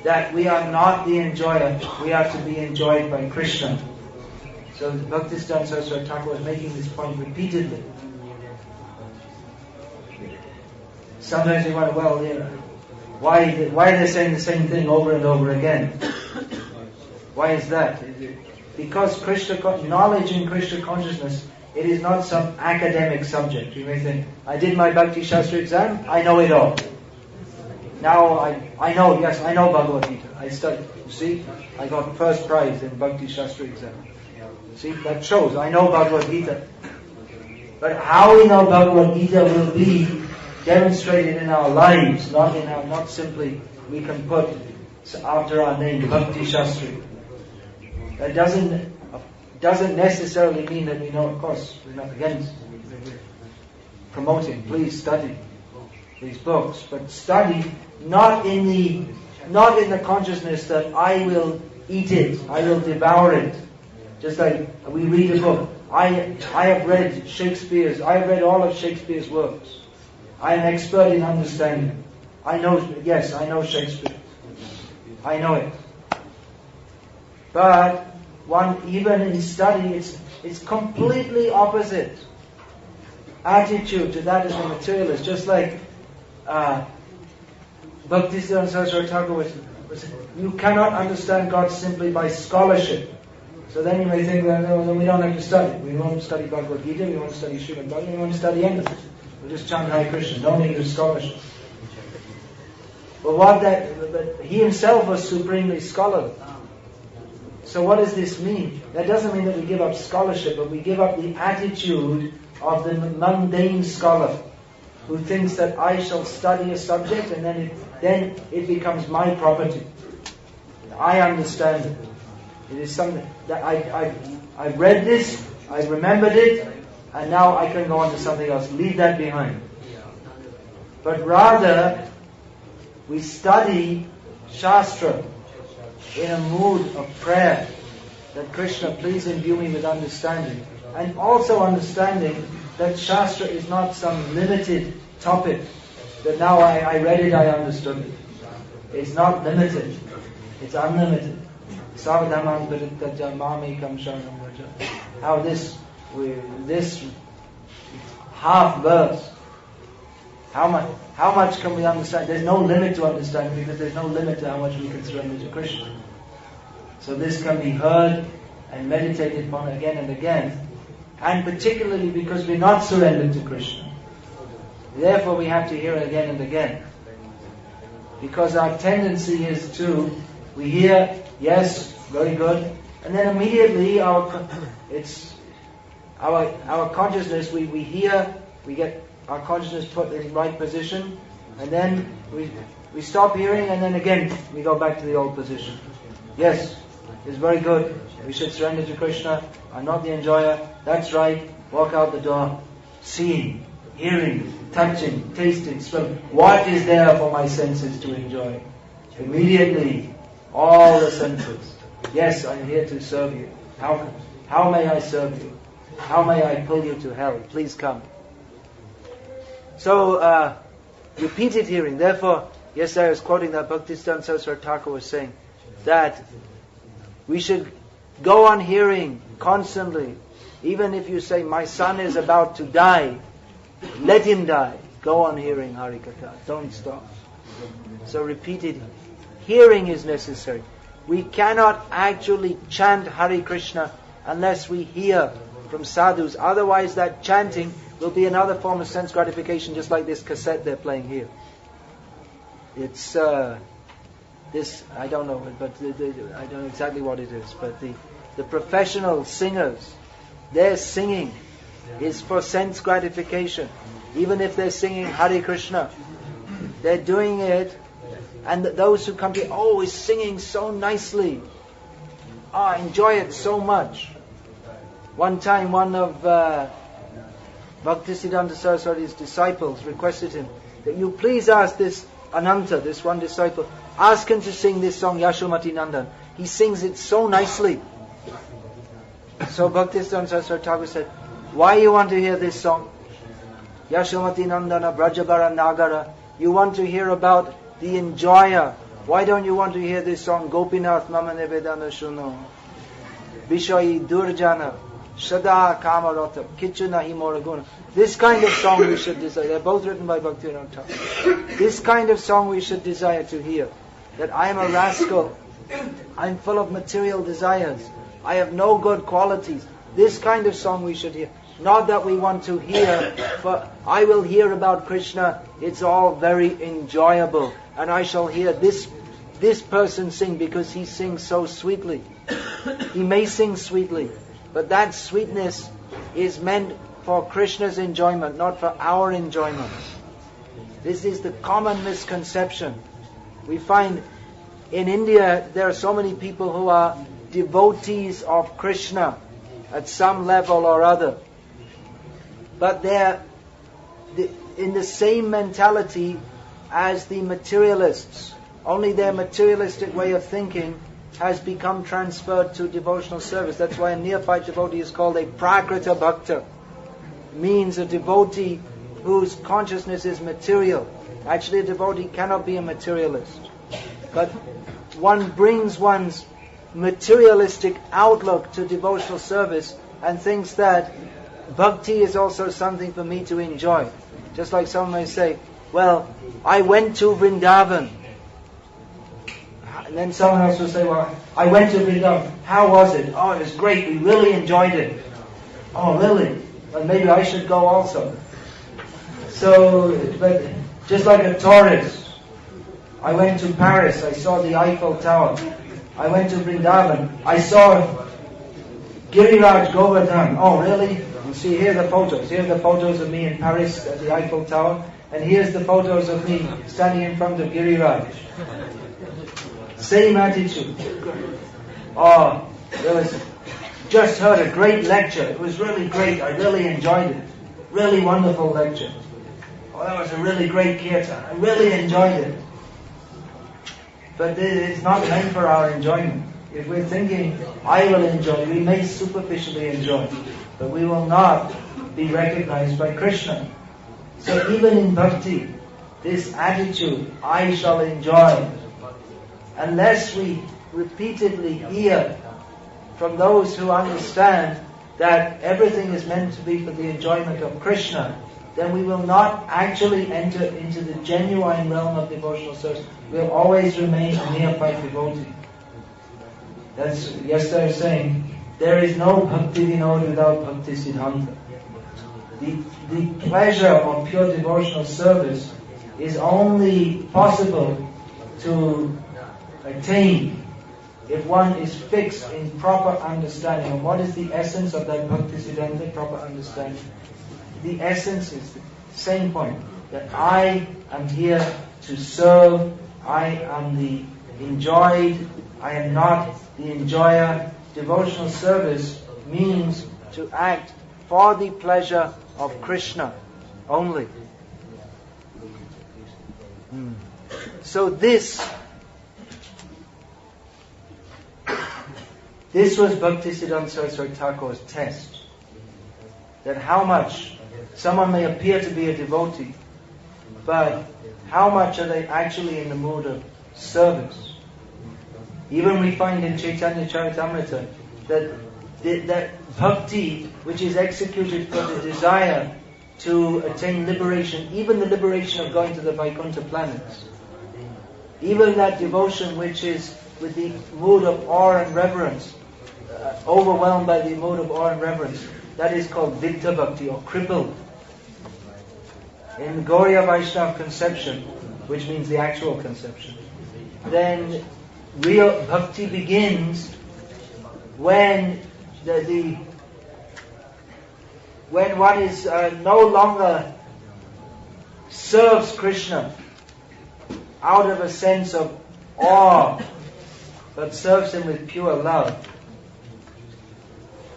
that we are not the enjoyer, we are to be enjoyed by Krishna. So Bhaktisiddhanta Saraswati Thakura was making this point repeatedly. Sometimes you wonder, why are they saying the same thing over and over again? Why is that? Because knowledge in Krishna consciousness, it is not some academic subject. You may think, I did my Bhakti Shastra exam, I know it all. Now I know Bhagavad Gita. I studied. You see, I got first prize in Bhakti Shastra exam. See, that shows I know Bhagavad Gita. But how we know Bhagavad Gita will be demonstrated in our lives, not simply we can put after our name Bhakti Shastri. That doesn't necessarily mean that we know. Of course, we're not against promoting. Please study these books, but study not in the consciousness that I will eat it, I will devour it. Just like we read a book. I have read all of Shakespeare's works. I am expert in understanding. I know Shakespeare. I know it. But even in study, it's completely opposite attitude to that as a materialist. Just like Bhaktisiddhanta Saraswati Thakura was, you cannot understand God simply by scholarship. So then you may think, then we don't have to study. We won't study Bhagavad Gita, we won't study Srimad Bhagavatam, we won't study anything. We'll just chant Hare Krishna, don't need his scholarship. But he himself was supremely scholarly. So what does this mean? That doesn't mean that we give up scholarship, but we give up the attitude of the mundane scholar who thinks that I shall study a subject and then it becomes my property. I understand it. It is something that I've read this, I've remembered it, and now I can go on to something else. Leave that behind. But rather, we study Shastra in a mood of prayer, that Krishna, please imbue me with understanding. And also understanding that Shastra is not some limited topic, that now I read it, I understood it. It's not limited. It's unlimited. How this half verse, how much can we understand? There's no limit to understanding, because there's no limit to how much we can surrender to Krishna. So this can be heard and meditated upon again and again, and particularly because we're not surrendered to Krishna. Therefore we have to hear it again and again. Because our tendency is we hear, yes, very good, and then immediately our consciousness, we hear, we get our consciousness put in the right position, and then we stop hearing, and then again we go back to the old position. Yes, it's very good. We should surrender to Krishna. I'm not the enjoyer. That's right. Walk out the door. Seeing, hearing, touching, tasting, smelling. What is there for my senses to enjoy? Immediately, all the senses. Yes, I'm here to serve you. How may I serve you? How may I pull you to hell? Please come. So, repeated hearing. Therefore, yesterday I was quoting that Bhaktisiddhanta Saraswati Thakura was saying that we should go on hearing constantly. Even if you say, my son is about to die, let him die. Go on hearing Harikatha. Don't stop. So repeated hearing is necessary. We cannot actually chant Hare Krishna unless we hear from sadhus. Otherwise that chanting will be another form of sense gratification, just like this cassette they're playing here. It's this, I don't know, but I don't know exactly what it is, but the professional singers, their singing is for sense gratification. Even if they're singing Hare Krishna, they're doing it, and those who come to, oh, he's singing so nicely. Oh, I enjoy it so much. One time, one of Bhaktisiddhanta Saraswati's disciples requested him that you please ask this Ananta, this one disciple, ask him to sing this song Yashomati Nandan. He sings it so nicely. So Bhaktisiddhanta Saraswati Thakur said, why you want to hear this song? Yashomati Nandana Brajabara Nagara. You want to hear about the enjoyer. Why don't you want to hear this song Gopinath Mama Nevedana Shuno Vishayi Durjana Shada Kamarata Kichuna Himoraguna. This kind of song we should desire. They're both written by Bhaktivinoda Thakur. This kind of song we should desire to hear. That I am a rascal. I'm full of material desires. I have no good qualities. This kind of song we should hear. Not that we want to hear, but I will hear about Krishna. It's all very enjoyable. And I shall hear this person sing because he sings so sweetly. He may sing sweetly, but that sweetness is meant for Krishna's enjoyment, not for our enjoyment. This is the common misconception. We find in India there are so many people who are devotees of Krishna at some level or other. But they're in the same mentality as the materialists. Only their materialistic way of thinking has become transferred to devotional service. That's why a neophyte devotee is called a prakrita bhakta. Means a devotee whose consciousness is material. Actually, a devotee cannot be a materialist. But one brings one's materialistic outlook to devotional service and thinks that bhakti is also something for me to enjoy. Just like someone may say, well, I went to Vrindavan. And then someone else will say, well, I went to Vrindavan. How was it? Oh, it was great. We really enjoyed it. Oh, really? Well, maybe I should go also. So, but just like a tourist, I went to Paris. I saw the Eiffel Tower. I went to Vrindavan. I saw Giriraj Govardhan. Oh, really? You see, here are the photos. Here are the photos of me in Paris at the Eiffel Tower. And here's the photos of me standing in front of Giriraj. Same attitude. Oh, there was just heard a great lecture. It was really great. I really enjoyed it. Really wonderful lecture. Oh, that was a really great kirtan. I really enjoyed it. But it's not meant for our enjoyment. If we're thinking, I will enjoy, we may superficially enjoy, but we will not be recognized by Krishna. So even in bhakti, this attitude, I shall enjoy, unless we repeatedly hear from those who understand that everything is meant to be for the enjoyment of Krishna, then we will not actually enter into the genuine realm of devotional service. We'll always remain a neophyte devotee. That's, yesterday I was saying, there is no Bhakti Vinod without Bhaktisiddhanta. The pleasure of pure devotional service is only possible to attain if one is fixed in proper understanding. And what is the essence of that Bhaktisiddhanta, proper understanding? The essence is the same point, that I am here to serve, I am the enjoyed, I am not the enjoyer. Devotional service means to act for the pleasure of Krishna only. So this was Bhaktisiddhanta Saraswati Thakur's test. That how much someone may appear to be a devotee, but how much are they actually in the mood of service? Even we find in Chaitanya Charitamrita that bhakti, which is executed for the desire to attain liberation, even the liberation of going to the Vaikuntha planets, even that devotion which is with the mood of awe and reverence, overwhelmed by the mood of awe and reverence, that is called Vidya Bhakti, or crippled. In the Gauriya Vaishnava conception, which means the actual conception, then real bhakti begins when when one is no longer serves Krishna out of a sense of awe, but serves Him with pure love.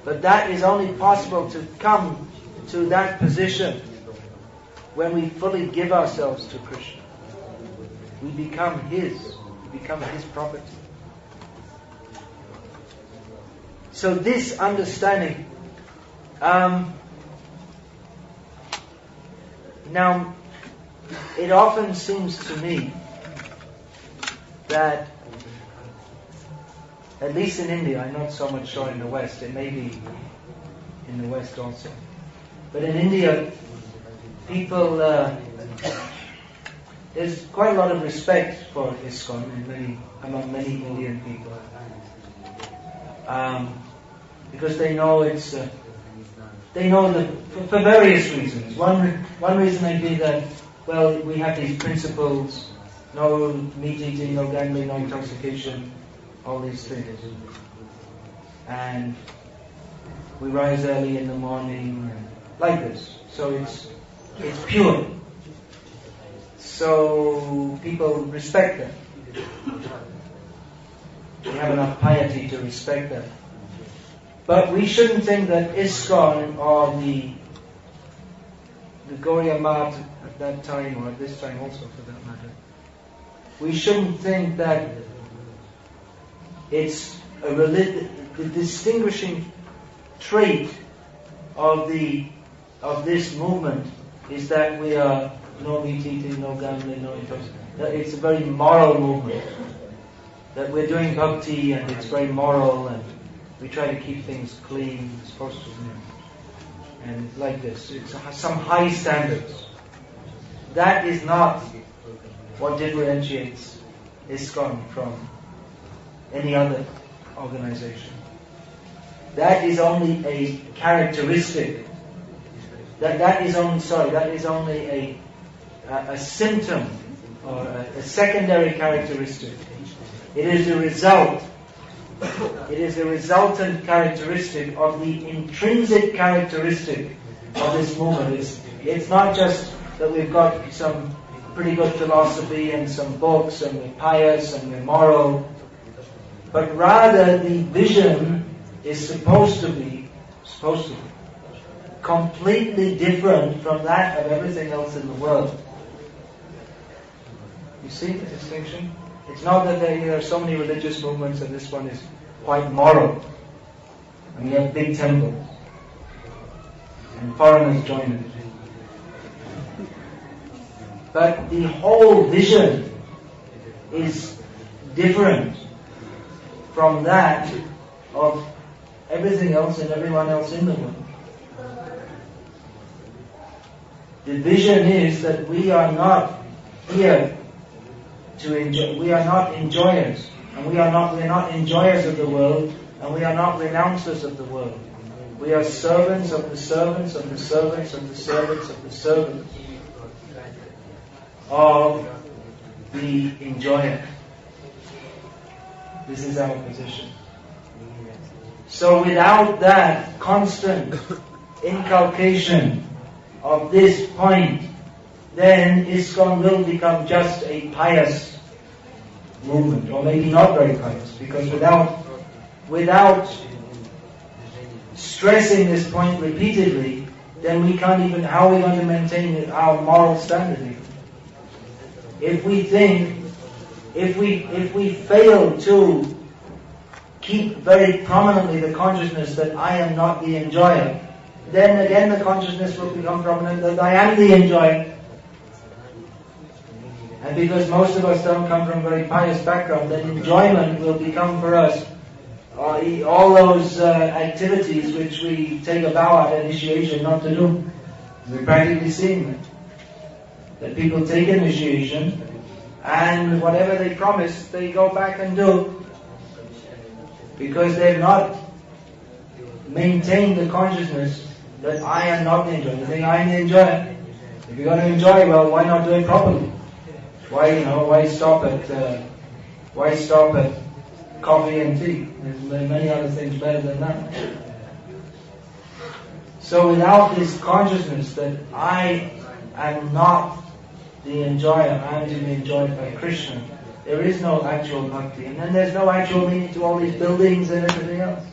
But that is only possible to come to that position when we fully give ourselves to Krishna. We become His property. So this understanding, now it often seems to me that, at least in India, I'm not so much sure in the West, it may be in the West also, but in India, people, there's quite a lot of respect for ISKCON among many Indian people, because they know it's, they know that for various reasons. One reason may be that, well, we have these principles: no meat eating, no gambling, no intoxication, all these things, and we rise early in the morning, and like this. So it's pure. So people respect that. We have enough piety to respect that. But we shouldn't think that ISKCON or the Gauriya Math at that time, or at this time also for that matter, we shouldn't think that it's the distinguishing trait of this movement is that we are no meat eating, no gambling, no intoxication. That it's a very moral movement. That we're doing bhakti and it's very moral and we try to keep things clean, supposed to, and like this. It's some high standards. That is not what differentiates ISKCON from any other organization. That is only a characteristic. That is only a symptom or a secondary characteristic. It is the result. It is the resultant characteristic of the intrinsic characteristic of this movement. It's not just that we've got some pretty good philosophy and some books and we're pious and we're moral, but rather the vision is supposed to be completely different from that of everything else in the world. You see the distinction? It's not that there are so many religious movements and this one is quite moral. And we have big temples. And foreigners join it. But the whole vision is different from that of everything else and everyone else in the world. The vision is that we are not here to enjoy. We are not enjoyers, and we are not enjoyers of the world, and we are not renouncers of the world. We are servants of the servants of the servants of the servants of the servants of the enjoyer. This is our position. So without that constant inculcation of this point, then ISKCON will become just a pious movement, or maybe not very pious, because without stressing this point repeatedly, then we can't even, how are we going to maintain our moral standard? If we fail to keep very prominently the consciousness that I am not the enjoyer, then again the consciousness will become prominent that I am the enjoyer. And because most of us don't come from a very pious background, then enjoyment will become for us all those activities which we take a vow at initiation not to do. We're practically seeing that people take initiation and whatever they promise, they go back and do, because they've not maintained the consciousness that I am not the enjoyer. They think I am the enjoyer. If you're going to enjoy, well, why not do it properly? Why stop at coffee and tea? There's many other things better than that. So without this consciousness that I am not the enjoyer, I am to be enjoyed by Krishna, there is no actual bhakti. And then there's no actual meaning to all these buildings and everything else.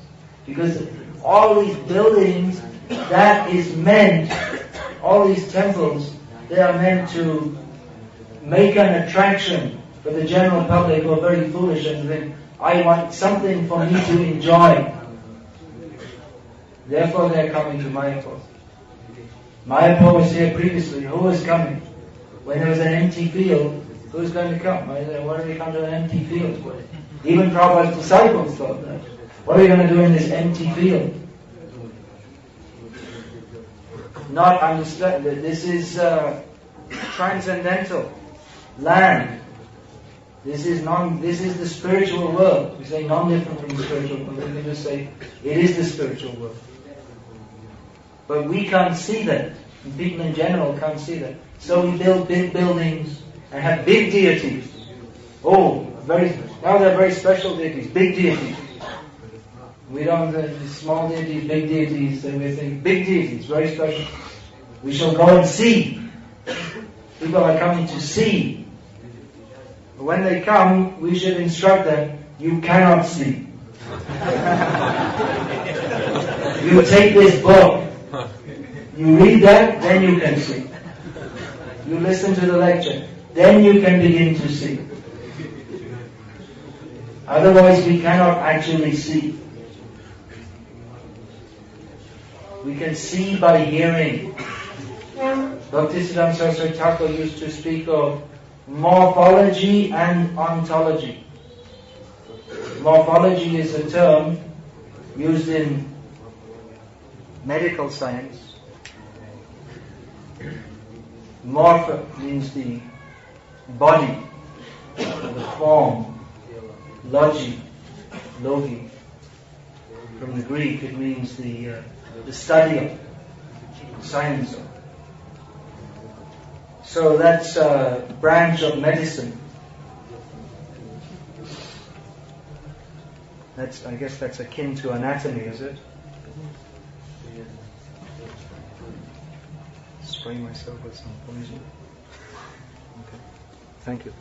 Because all these buildings, that is meant, all these temples, they are meant to make an attraction for the general public who are very foolish and think, I want something for me to enjoy. Therefore they are coming to Mayapur. Mayapur was here previously. Who was coming? When there was an empty field, who was going to come? Why do they come to an empty field? Even Prabhupada's disciples thought that. What are we going to do in this empty field? Not understand that this is transcendental land. This is the spiritual world. We say non-different from the spiritual world. We can just say it is the spiritual world. But we can't see that. And people in general can't see that. So we build big buildings and have big deities. Now they're very special deities, big deities. We don't have small deities, big deities, and we think big deities, very special. We shall go and see. People are coming to see. But when they come, we should instruct them, you cannot see. You take this book. You read that, then you can see. You listen to the lecture, then you can begin to see. Otherwise we cannot actually see. We can see by hearing. Bhaktisiddhanta Saraswati Thakura used to speak of morphology and ontology. Morphology is a term used in medical science. Morpha means the body, the form. Logi, from the Greek, it means the study of, science of. So that's a branch of medicine. I guess that's akin to anatomy, is it? Spray myself with some poison. Okay. Thank you.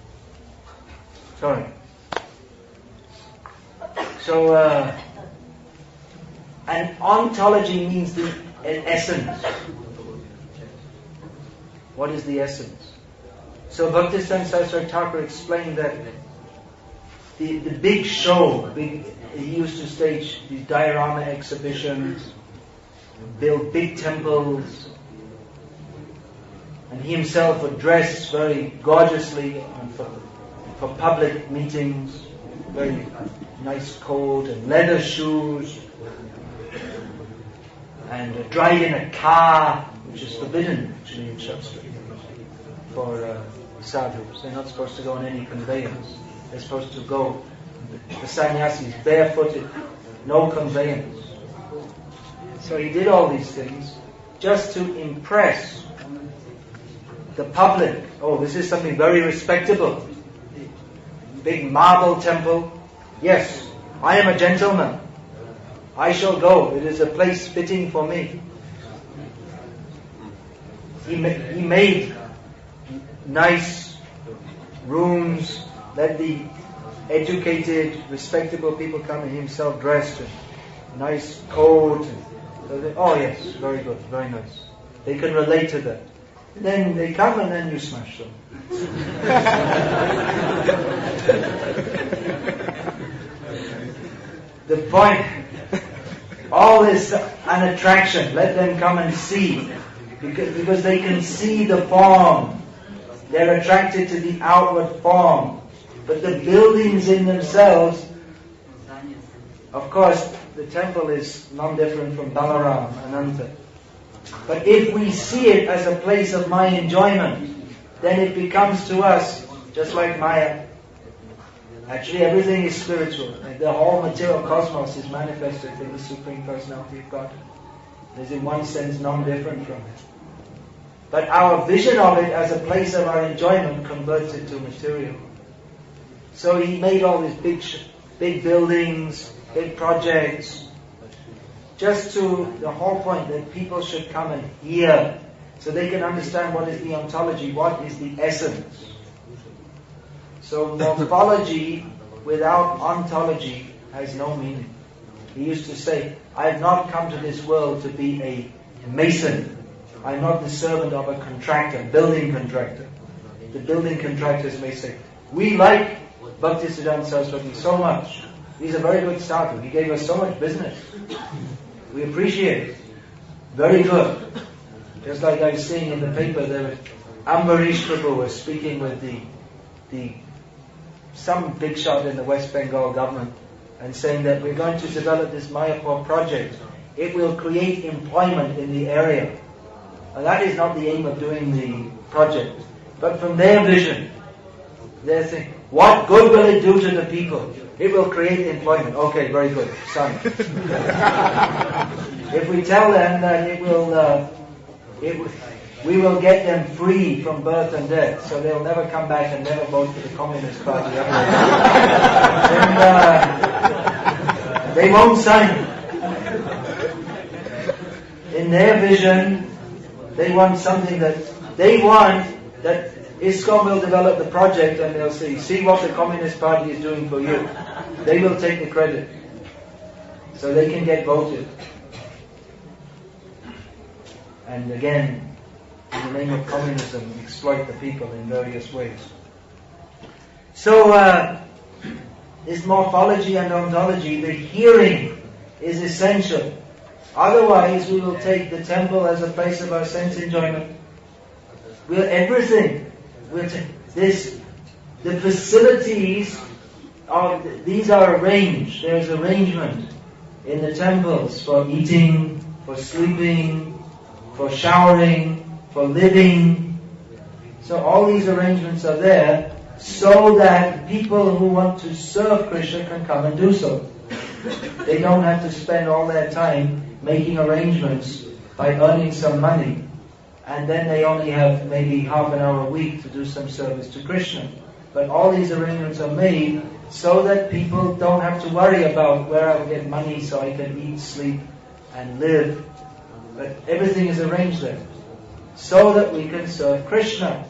Sorry. So, and ontology means an essence. What is the essence? So Bhaktisiddhanta Saraswati Thakura explained that the big show, he used to stage these diorama exhibitions, build big temples, and he himself would dress very gorgeously for public meetings, very nice coat and leather shoes, and drive in a car, which is forbidden actually in Shastra for sadhus. They're not supposed to go on any conveyance. They're supposed to go, the sannyasis, barefooted, no conveyance. So he did all these things just to impress the public. Oh, this is something very respectable. Big marble temple. Yes, I am a gentleman. I shall go. It is a place fitting for me. He made nice rooms, let the educated, respectable people come, and himself dressed in nice coat. Oh yes, very good, very nice. They can relate to that. Then they come and then you smash them. The point, all is an attraction. Let them come and see. Because they can see the form. They're attracted to the outward form. But the buildings in themselves, of course, the temple is non-different from Balaram, Ananta. But if we see it as a place of my enjoyment, then it becomes to us just like Maya. Actually, everything is spiritual. Like the whole material cosmos is manifested from the Supreme Personality of God. It is in one sense non-different from it. But our vision of it as a place of our enjoyment converts it to material. So he made all these big buildings, big projects, just to the whole point that people should come and hear, so they can understand what is the ontology, what is the essence. So morphology without ontology has no meaning. He used to say, I have not come to this world to be a mason. I am not the servant of a contractor, building contractor. The building contractors may say, we like Bhaktisiddhanta Saraswati so much. He's a very good starter. He gave us so much business. We appreciate it. Very good. Just like I was seeing in the paper, there was Ambarish Prabhu was speaking with some big shot in the West Bengal government and saying that we're going to develop this Mayapur project. It will create employment in the area. And that is not the aim of doing the project. But from their vision, they're saying, what good will it do to the people? It will create employment. Okay, very good. Sign. If we tell them that we will get them free from birth and death, so they'll never come back and never vote for the Communist Party ever again. And they won't sign it. In their vision, they want something that ISKCON will develop the project and they'll see what the Communist Party is doing for you. They will take the credit. So they can get voted. And again, in the name of communism, exploit the people in various ways. So, this morphology and ontology, the hearing is essential. Otherwise, we will take the temple as a place of our sense enjoyment. Everything. The facilities these are arranged. There is arrangement in the temples for eating, for sleeping, for showering, for living. So all these arrangements are there so that people who want to serve Krishna can come and do so. They don't have to spend all their time making arrangements by earning some money, and then they only have maybe half an hour a week to do some service to Krishna. But all these arrangements are made so that people don't have to worry about where I'll get money so I can eat, sleep, and live. But everything is arranged there so that we can serve Krishna.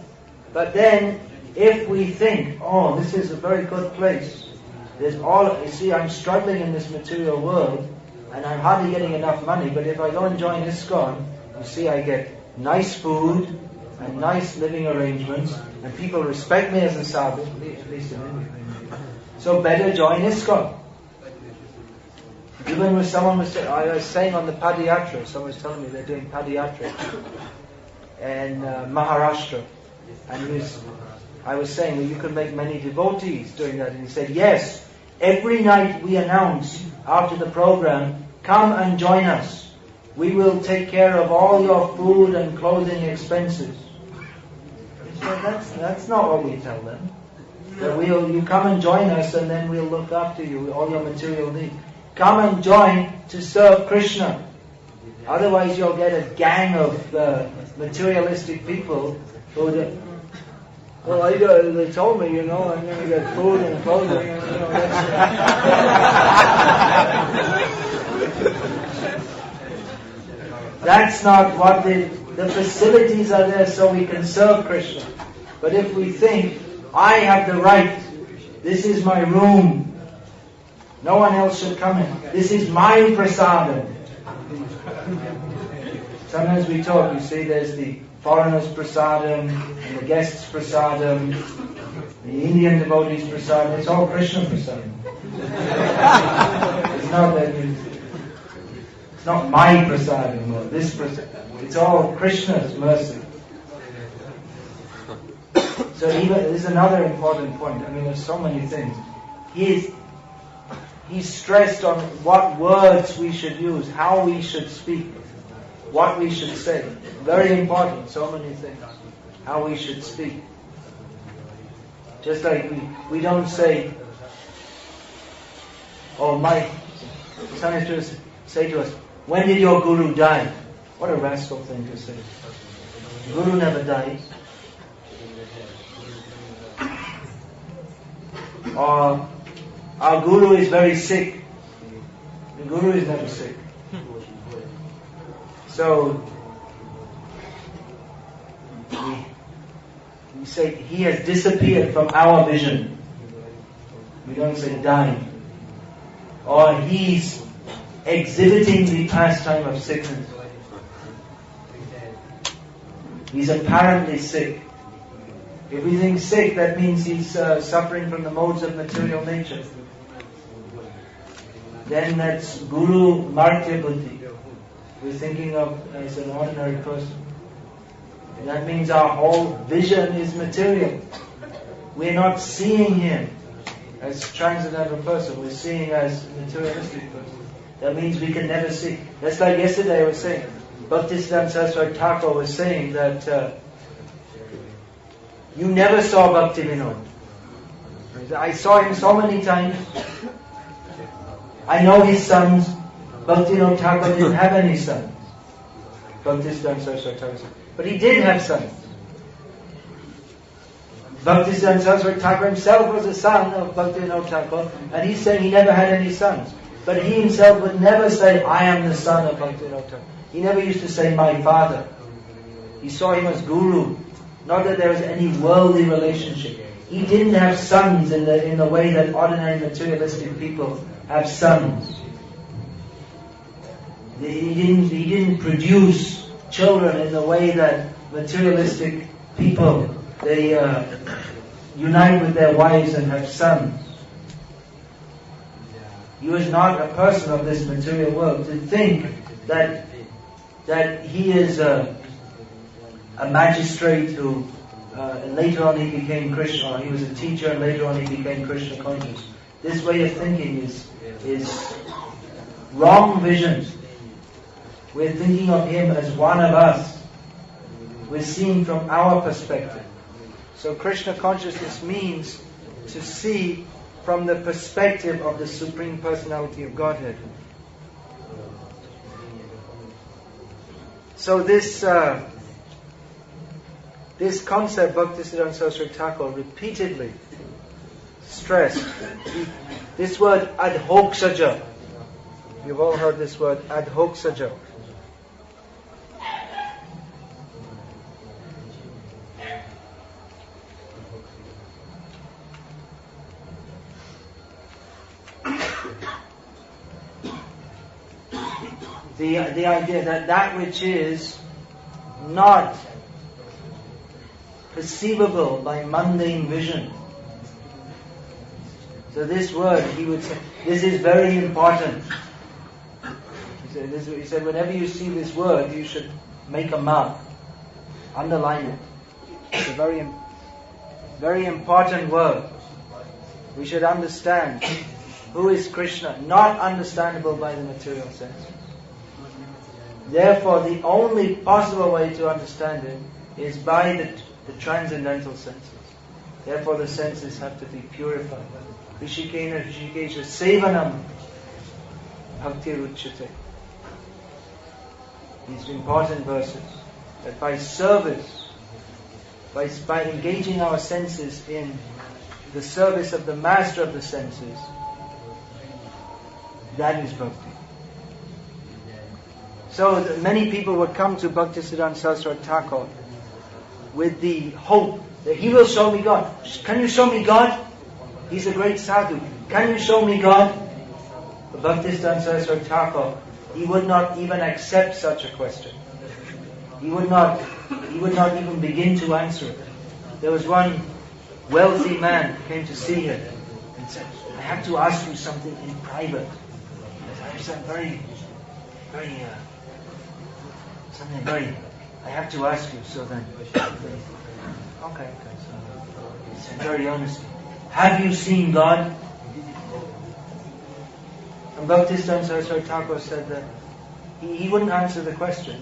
But then, if we think, oh, this is a very good place, I'm struggling in this material world, and I'm hardly getting enough money, but if I go and join ISKCON, you see I get nice food, and nice living arrangements, and people respect me as a sadhu, at least in India. So better join ISKCON. Even when I was saying on the Padayatra, someone was telling me they're doing Padayatra in Maharashtra, and I was saying, well, you can make many devotees doing that, and he said, yes, every night we announce after the program, come and join us. We will take care of all your food and clothing expenses. That's not what we tell them. That you come and join us and then we'll look after you, all your material needs. Come and join to serve Krishna. Otherwise you'll get a gang of materialistic people who they told me, I'm going to get food and clothing. That's not what the facilities are there so we can serve Krishna. But if we think, I have the right, this is my room, no one else should come in, this is my prasadam. Sometimes we talk, you see, there's the foreigners prasadam, and the guests prasadam, the Indian devotees prasadam, it's all Krishna prasadam. It's not my prasadam or this prasadam. It's all Krishna's mercy. So this is another important point. There's so many things. He's stressed on what words we should use, how we should speak, what we should say. Very important, so many things. How we should speak. Just like we don't say, sometimes just say to us, when did your Guru die? What a rascal thing to say. Guru never died. Or our Guru is very sick. The Guru is never sick. So we say he has disappeared from our vision. We don't say died. Or he's exhibiting the pastime of sickness. He's apparently sick. If we think sick, that means he's suffering from the modes of material nature. Then that's Guru Martya Buddhi. We're thinking of as an ordinary person. And that means our whole vision is material. We're not seeing him as transcendental person. We're seeing as a materialistic person. That means we can never see. That's like yesterday I was saying. Bhaktisiddhanta Saraswati Thakura was saying that you never saw Bhakti Vinod. I saw him so many times. I know his sons. Bhakti Vinod Thakur didn't have any sons. Bhaktisiddhanta Saraswati Thakur said. But he did have sons. Bhaktisiddhanta Saraswati Thakur himself was a son of Bhakti Vinod Thakur, and he said he never had any sons. But he himself would never say, I am the son of Bhakti Vinod Thakur. He never used to say, my father. He saw him as Guru. Not that there was any worldly relationship. He didn't have sons in the way that ordinary materialistic people have sons. He didn't produce children in the way that materialistic people, they unite with their wives and have sons. He was not a person of this material world. To think that he is a magistrate who and later on he became Krishna, or he was a teacher and later on he became Krishna conscious. This way of thinking is wrong vision. We're thinking of him as one of us. We're seeing from our perspective. So Krishna consciousness means to see from the perspective of the Supreme Personality of Godhead. So this concept Bhaktisiddhanta Saraswati Thakur repeatedly stressed. This word adhoksaja. You've all heard this word adhoksaja. The idea that which is not perceivable by mundane vision. So this word, he would say, this is very important. He said, whenever you see this word, you should make a mark, underline it. It's a very, very important word. We should understand who is Krishna, not understandable by the material sense. Therefore, the only possible way to understand it is by the transcendental senses. Therefore, the senses have to be purified. Rishikena Rishikesha Sevanam Bhakti Ruchyate. These important verses. That by service, by engaging our senses in the service of the master of the senses, that is bhakti. So many people would come to Bhaktisiddhanta Saraswati Thakur with the hope that he will show me God. Can you show me God? He's a great sadhu. Can you show me God? But Bhaktisiddhanta Saraswati Thakur, he would not even accept such a question. He would not even begin to answer it. There was one wealthy man who came to see him and said, I have to ask you something in private. I said, I have to ask you, so then. Okay. So he said very honestly, have you seen God? And Bhaktisiddhanta Saraswati Thakur said that he wouldn't answer the question.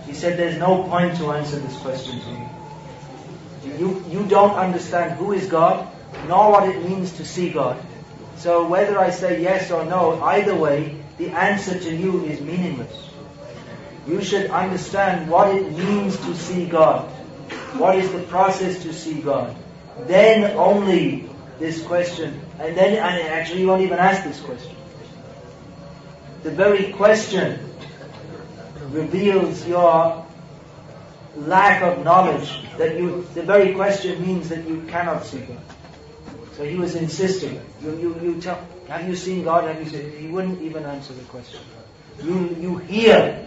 He said, there's no point to answer this question to you. You don't understand who is God, nor what it means to see God. So whether I say yes or no, either way, the answer to you is meaningless. You should understand what it means to see God. What is the process to see God? Then only this question, and actually you won't even ask this question. The very question reveals your lack of knowledge. The very question means that you cannot see God. So he was insisting. You tell, have you seen God? Have you seen? He wouldn't even answer the question. You hear.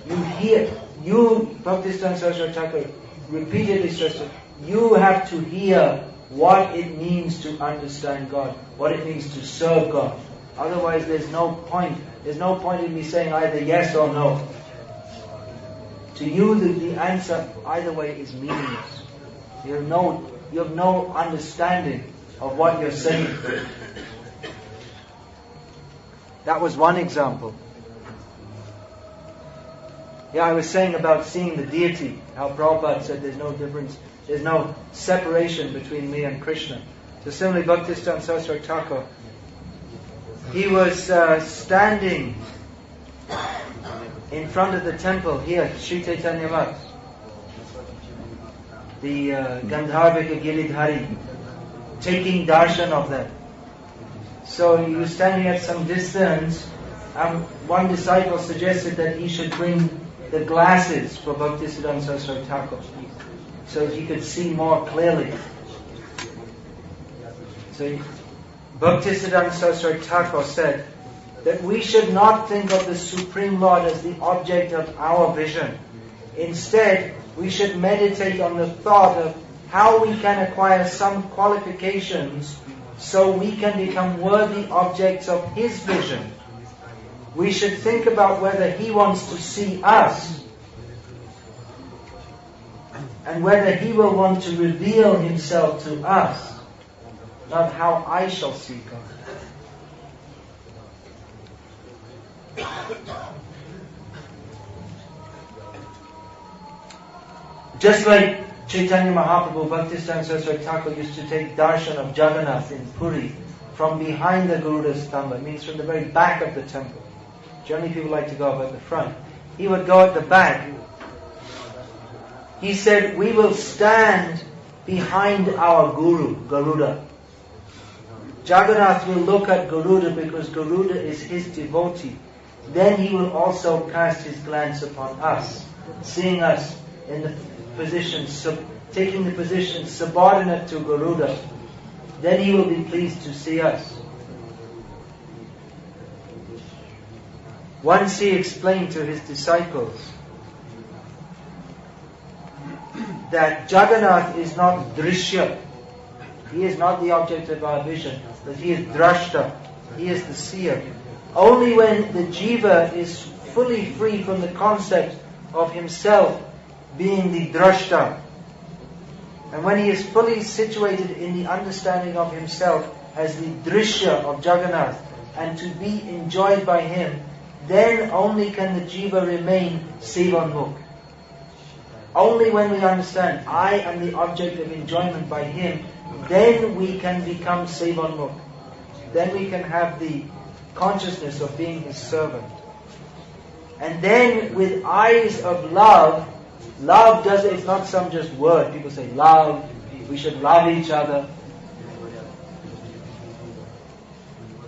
Bhaktisiddhanta Saraswati Thakur repeatedly stressed it. You have to hear what it means to understand God, what it means to serve God. Otherwise, there's no point. There's no point in me saying either yes or no. To you, the answer either way is meaningless. You have no understanding of what you're saying. That was one example. Yeah, I was saying about seeing the deity, how Prabhupada said there's no difference, there's no separation between me and Krishna. So similarly, Bhaktisiddhanta Saraswati Thakur, he was standing in front of the temple here, Sri Chaitanya Math, the Gandharvika Giridhari, taking darshan of them. So he was standing at some distance, and one disciple suggested that he should bring the glasses for Bhaktisiddhanta Saraswati Thakur, so he could see more clearly. So Bhaktisiddhanta Saraswati Thakur said that we should not think of the Supreme Lord as the object of our vision. Instead, we should meditate on the thought of how we can acquire some qualifications so we can become worthy objects of His vision. We should think about whether He wants to see us and whether He will want to reveal Himself to us, not how I shall see God. Just like Chaitanya Mahaprabhu, Bhaktisiddhanta Saraswati Thakur used to take darshan of Jagannath in Puri from behind the Garuda Stamba. It means from the very back of the temple. Generally people like to go up at the front. He would go at the back. He said, we will stand behind our Guru, Garuda. Jagannath will look at Garuda because Garuda is his devotee. Then he will also cast his glance upon us, seeing us in the position, taking the position subordinate to Garuda. Then he will be pleased to see us. Once he explained to his disciples that Jagannath is not drishya. He is not the object of our vision, but he is drashta. He is the seer. Only when the jiva is fully free from the concept of himself being the drashta, and when he is fully situated in the understanding of himself as the drishya of Jagannath and to be enjoyed by him, then only can the jiva remain sevanmukh. Only when we understand I am the object of enjoyment by him, then we can become sevanmukh. Then we can have the consciousness of being his servant. And then with eyes of love it's not some just word. People say love, we should love each other.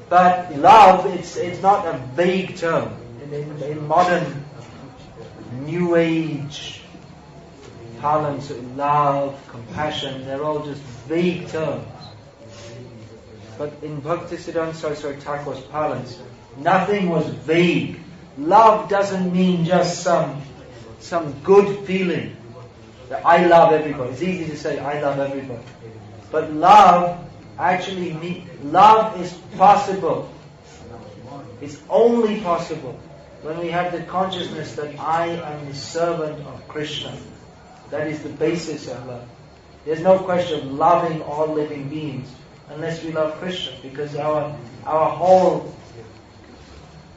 But love, it's not a vague term. In modern New Age parlance, love, compassion, they're all just vague terms. But in Bhaktisiddhanta Saraswati Thakur's parlance, nothing was vague. Love doesn't mean just some good feeling that I love everybody. It's easy to say I love everybody. But love actually means, love is possible. It's only possible when we have the consciousness that I am the servant of Krishna. That is the basis of love. There's no question of loving all living beings unless we love Krishna, because our whole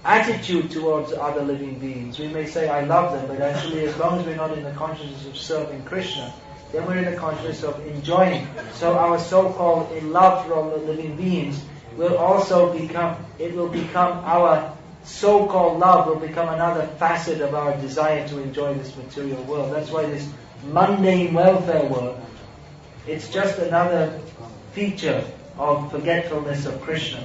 attitude towards other living beings, we may say I love them, but actually as long as we're not in the consciousness of serving Krishna, then we're in the consciousness of enjoying. So our so-called love for all the living beings will also become, it will become our so-called love will become another facet of our desire to enjoy this material world. That's why this mundane welfare world, it's just another feature of forgetfulness of Krishna.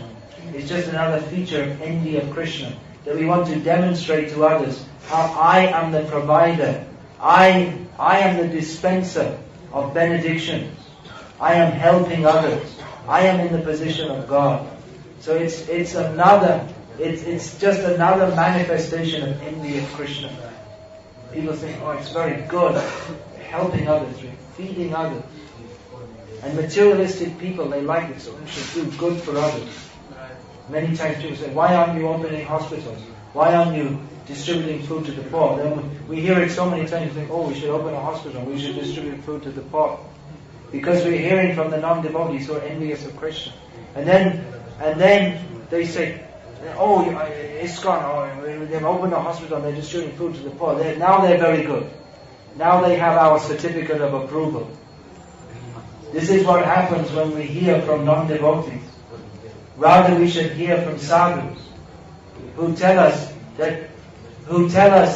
It's just another feature of envy of Krishna, that we want to demonstrate to others how I am the provider, I am the dispenser of benedictions, I am helping others, I am in the position of God. So it's just another manifestation of envy of Krishna. People think, oh, it's very good, helping others, feeding others. And materialistic people, they like it, so we should do good for others. Many times people say, why aren't you opening hospitals? Why aren't you distributing food to the poor? Then we hear it so many times, think, oh, we should open a hospital, we should distribute food to the poor. Because we're hearing from the non-devotees who are envious of Krishna. And then they say, oh, ISKCON, they've opened a hospital, they're distributing food to the poor. Now they're very good. Now they have our certificate of approval. This is what happens when we hear from non-devotees. Rather, we should hear from sadhus who tell us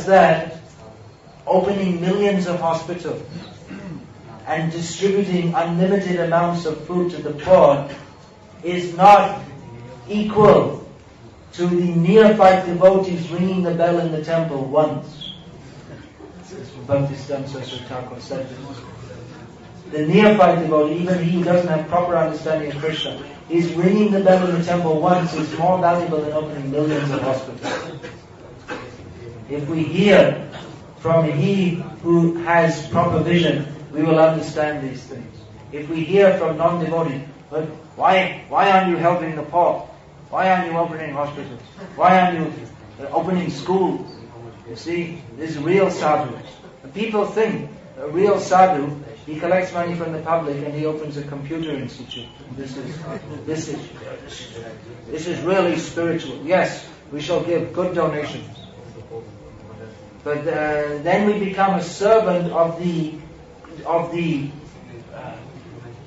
that opening millions of hospitals and distributing unlimited amounts of food to the poor is not equal to the neophyte devotees ringing the bell in the temple once. Bhaktisiddhanta Thakura said this. The neophyte devotee, even he who doesn't have proper understanding of Krishna, is ringing the bell in the temple once is more valuable than opening millions of hospitals. If we hear from he who has proper vision, we will understand these things. If we hear from non-devotees, but why aren't you helping the poor? Why aren't you opening hospitals? Why aren't you opening schools? You see, this is real sadhu. People think a real sadhu, he collects money from the public and he opens a computer institute. This is really spiritual. Yes, we shall give good donations. But then we become a servant of the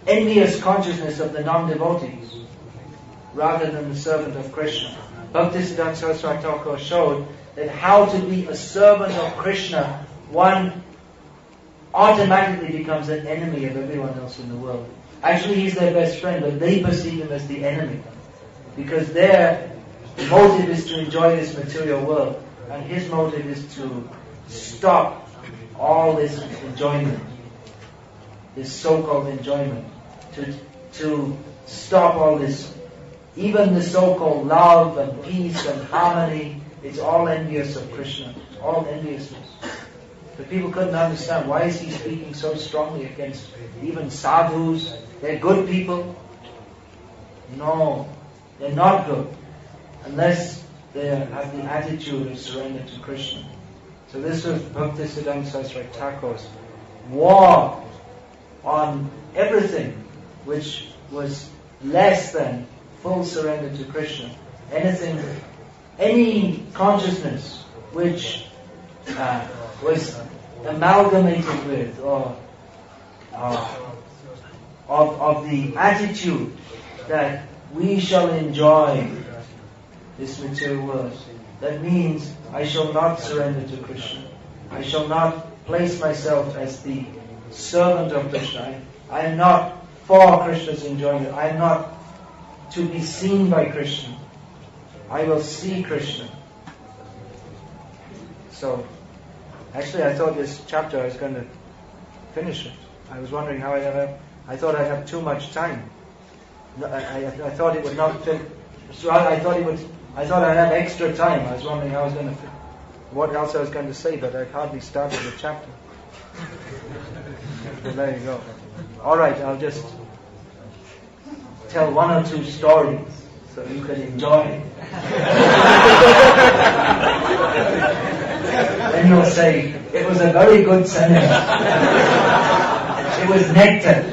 envious consciousness of the non-devotees, rather than the servant of Krishna. Bhaktisiddhanta Sarasvati showed that how to be a servant of Krishna, one automatically becomes an enemy of everyone else in the world. Actually, he's their best friend, but they perceive him as the enemy, because their motive is to enjoy this material world, and his motive is to stop all this enjoyment, this so-called enjoyment, to stop all this, even the so-called love and peace and harmony. It's all envious of Krishna, all enviousness. But people couldn't understand, why is he speaking so strongly against even sadhus? They're good people. No, they're not good, unless they have the attitude of surrender to Krishna. So this was Bhaktisiddhanta Saraswati Thakur's war on everything which was less than full surrender to Krishna. Any consciousness which was amalgamated with, or of the attitude that we shall enjoy this material world. That means I shall not surrender to Krishna. I shall not place myself as the servant of Krishna. I am not for Krishna's enjoyment. I am not to be seen by Krishna. I will see Krishna. So, actually I thought this chapter I was going to finish it. I was wondering how I thought I'd have too much time. I thought it would not fit. So I thought I'd have extra time. I was wondering how I was going to what else I was going to say, but I'd hardly started the chapter. So there you go. Alright, I'll just tell one or two stories so you can enjoy. Then you'll say, it was a very good seminar. It was nectar.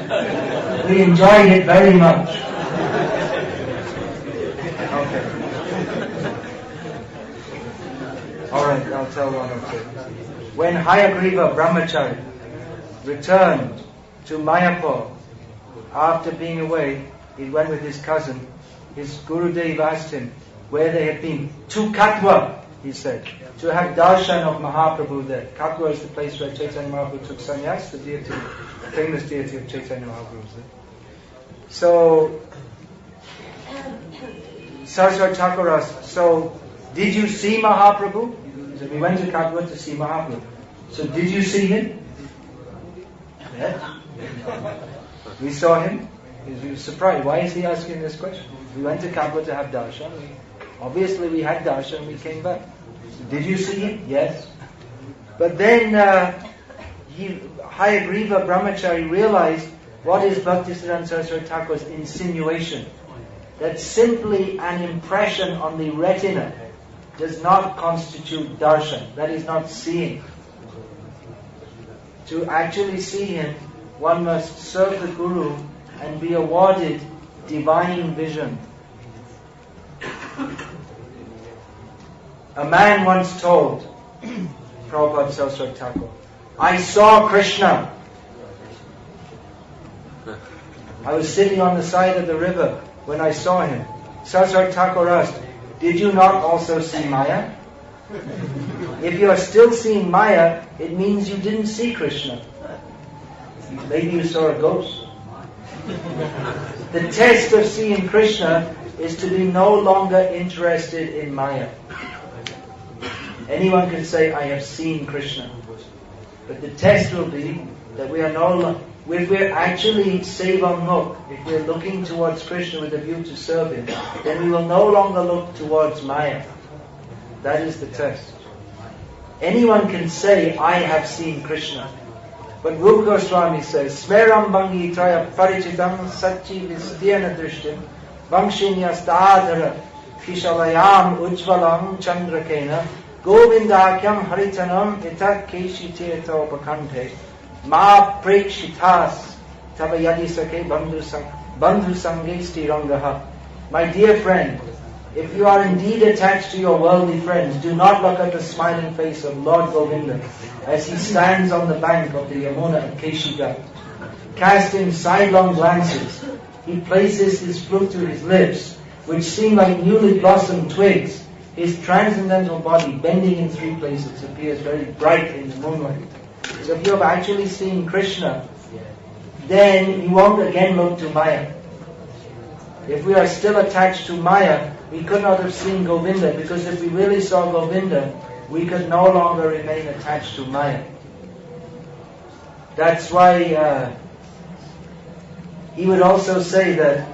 We enjoyed it very much. Okay. Alright, I'll tell one or two. When Hayagriva Brahmachari returned to Mayapur. After being away, he went with his cousin. His Gurudev asked him where they had been. To Katwa, he said, to have darshan of Mahaprabhu there. Katwa is the place where Chaitanya Mahaprabhu took sannyas, the famous deity of Chaitanya Mahaprabhu was there. So, Saraswati Thakura asked, so, did you see Mahaprabhu? He said, we went to Katwa to see Mahaprabhu. So, did you see him? Yeah. We saw him. He was surprised. Why is he asking this question? We went to Katwa to have darshan. Obviously, we had darshan. We came back. So, did you see him? Yes. But then Hayagriva Brahmachari realized what is Bhaktisiddhanta Saraswati Thakur's insinuation. That simply an impression on the retina does not constitute darshan. That is not seeing. To actually see him, one must serve the Guru and be awarded divine vision. A man once told Prabhupada Saraswati Thakur, I saw Krishna. I was sitting on the side of the river when I saw him. Saraswati Thakur asked, did you not also see Maya? If you are still seeing Maya, it means you didn't see Krishna. Maybe you saw a ghost. The test of seeing Krishna is to be no longer interested in Maya. Anyone can say, I have seen Krishna. But the test will be that we are no longer, if we're actually sevam mukh, if we're looking towards Krishna with a view to serve Him, then we will no longer look towards Maya. That is the test. Anyone can say, I have seen Krishna. But Rupa Goswami says, Smeram Bangi Traya Parichitam Sachi Vistyana Drishtim Vangshinyastadhara Kishalayam Ujvalam Chandrakena Govindakyam Haritanam Itat Keshiteto Bakante Ma Prekshitas Tavayadisake Bandhu Sange Stirangaha. My dear friend, if you are indeed attached to your worldly friends, do not look at the smiling face of Lord Govinda as he stands on the bank of the Yamuna at Keshigat. Casting sidelong glances, he places his flute to his lips, which seem like newly blossomed twigs. His transcendental body, bending in three places, appears very bright in the moonlight. So if you have actually seen Krishna, then you won't again look to Maya. If we are still attached to Maya, we could not have seen Govinda, because if we really saw Govinda, we could no longer remain attached to Maya. That's why he would also say that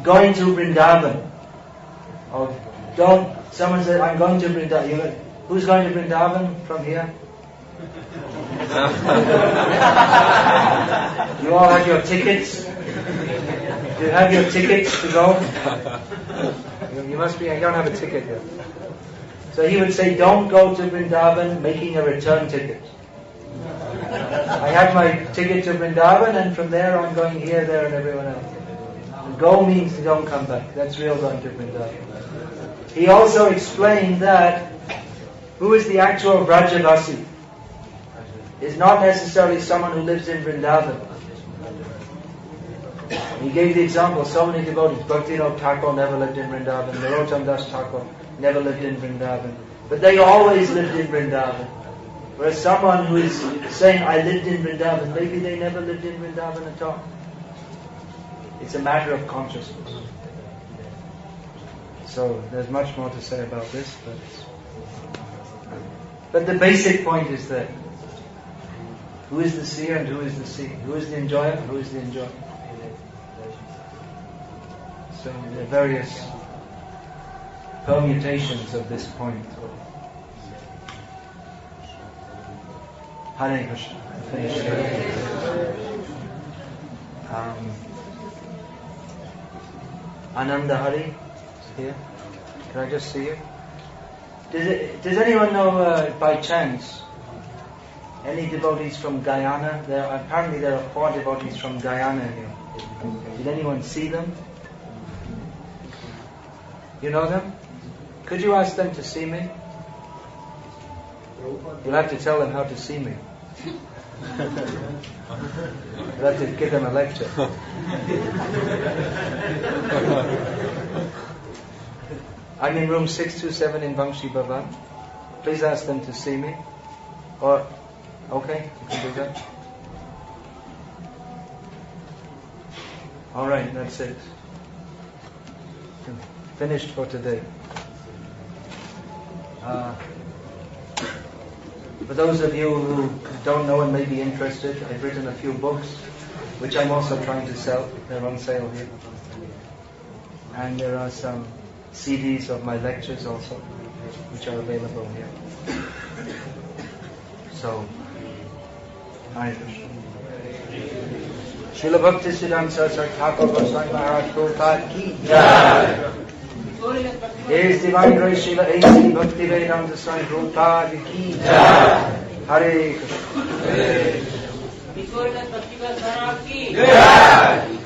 going to Vrindavan, or someone said, I'm going to Vrindavan. Who's going to Vrindavan from here? You all have your tickets? Do you have your tickets to go? You must be, I don't have a ticket yet. So he would say, don't go to Vrindavan making a return ticket. I have my ticket to Vrindavan, and from there I'm going here, there and everyone else. And go means don't come back. That's real going to Vrindavan. He also explained that who is the actual Vrajavasi is not necessarily someone who lives in Vrindavan. He gave the example, so many devotees, Bhaktivinoda Thakur never lived in Vrindavan, Narottam Das Thakur never lived in Vrindavan, but they always lived in Vrindavan. Whereas someone who is saying, I lived in Vrindavan, maybe they never lived in Vrindavan at all. It's a matter of consciousness. So there's much more to say about this, but the basic point is that who is the seer and who is the seen? Who is the enjoyer and who is the enjoyer? So there are various permutations of this point. Hare Krishna. Ananda Hari here. Can I just see you? Does anyone know by chance any devotees from Guyana? Apparently there are 4 devotees from Guyana here. Did anyone see them? You know them? Could you ask them to see me? You'll have to tell them how to see me. I'd have to give them a lecture. I'm in room 627 in Vamshi Bhavan. Please ask them to see me. Or, okay, you can do that. Alright, that's it. Finished for today. For those of you who don't know and may be interested, I've written a few books, which I'm also trying to sell. They're on sale here. And there are some CDs of my lectures also, which are available here. So, Hare Krishna. Srila Bhaktisiddhanta Saraswati Thakura Swami Maharaj Prabhupada ki jai. His Divine Grace Srila A.C. Bhaktivedanta Swami Prabhupada ki jai. Hare Krishna. Hare Krishna.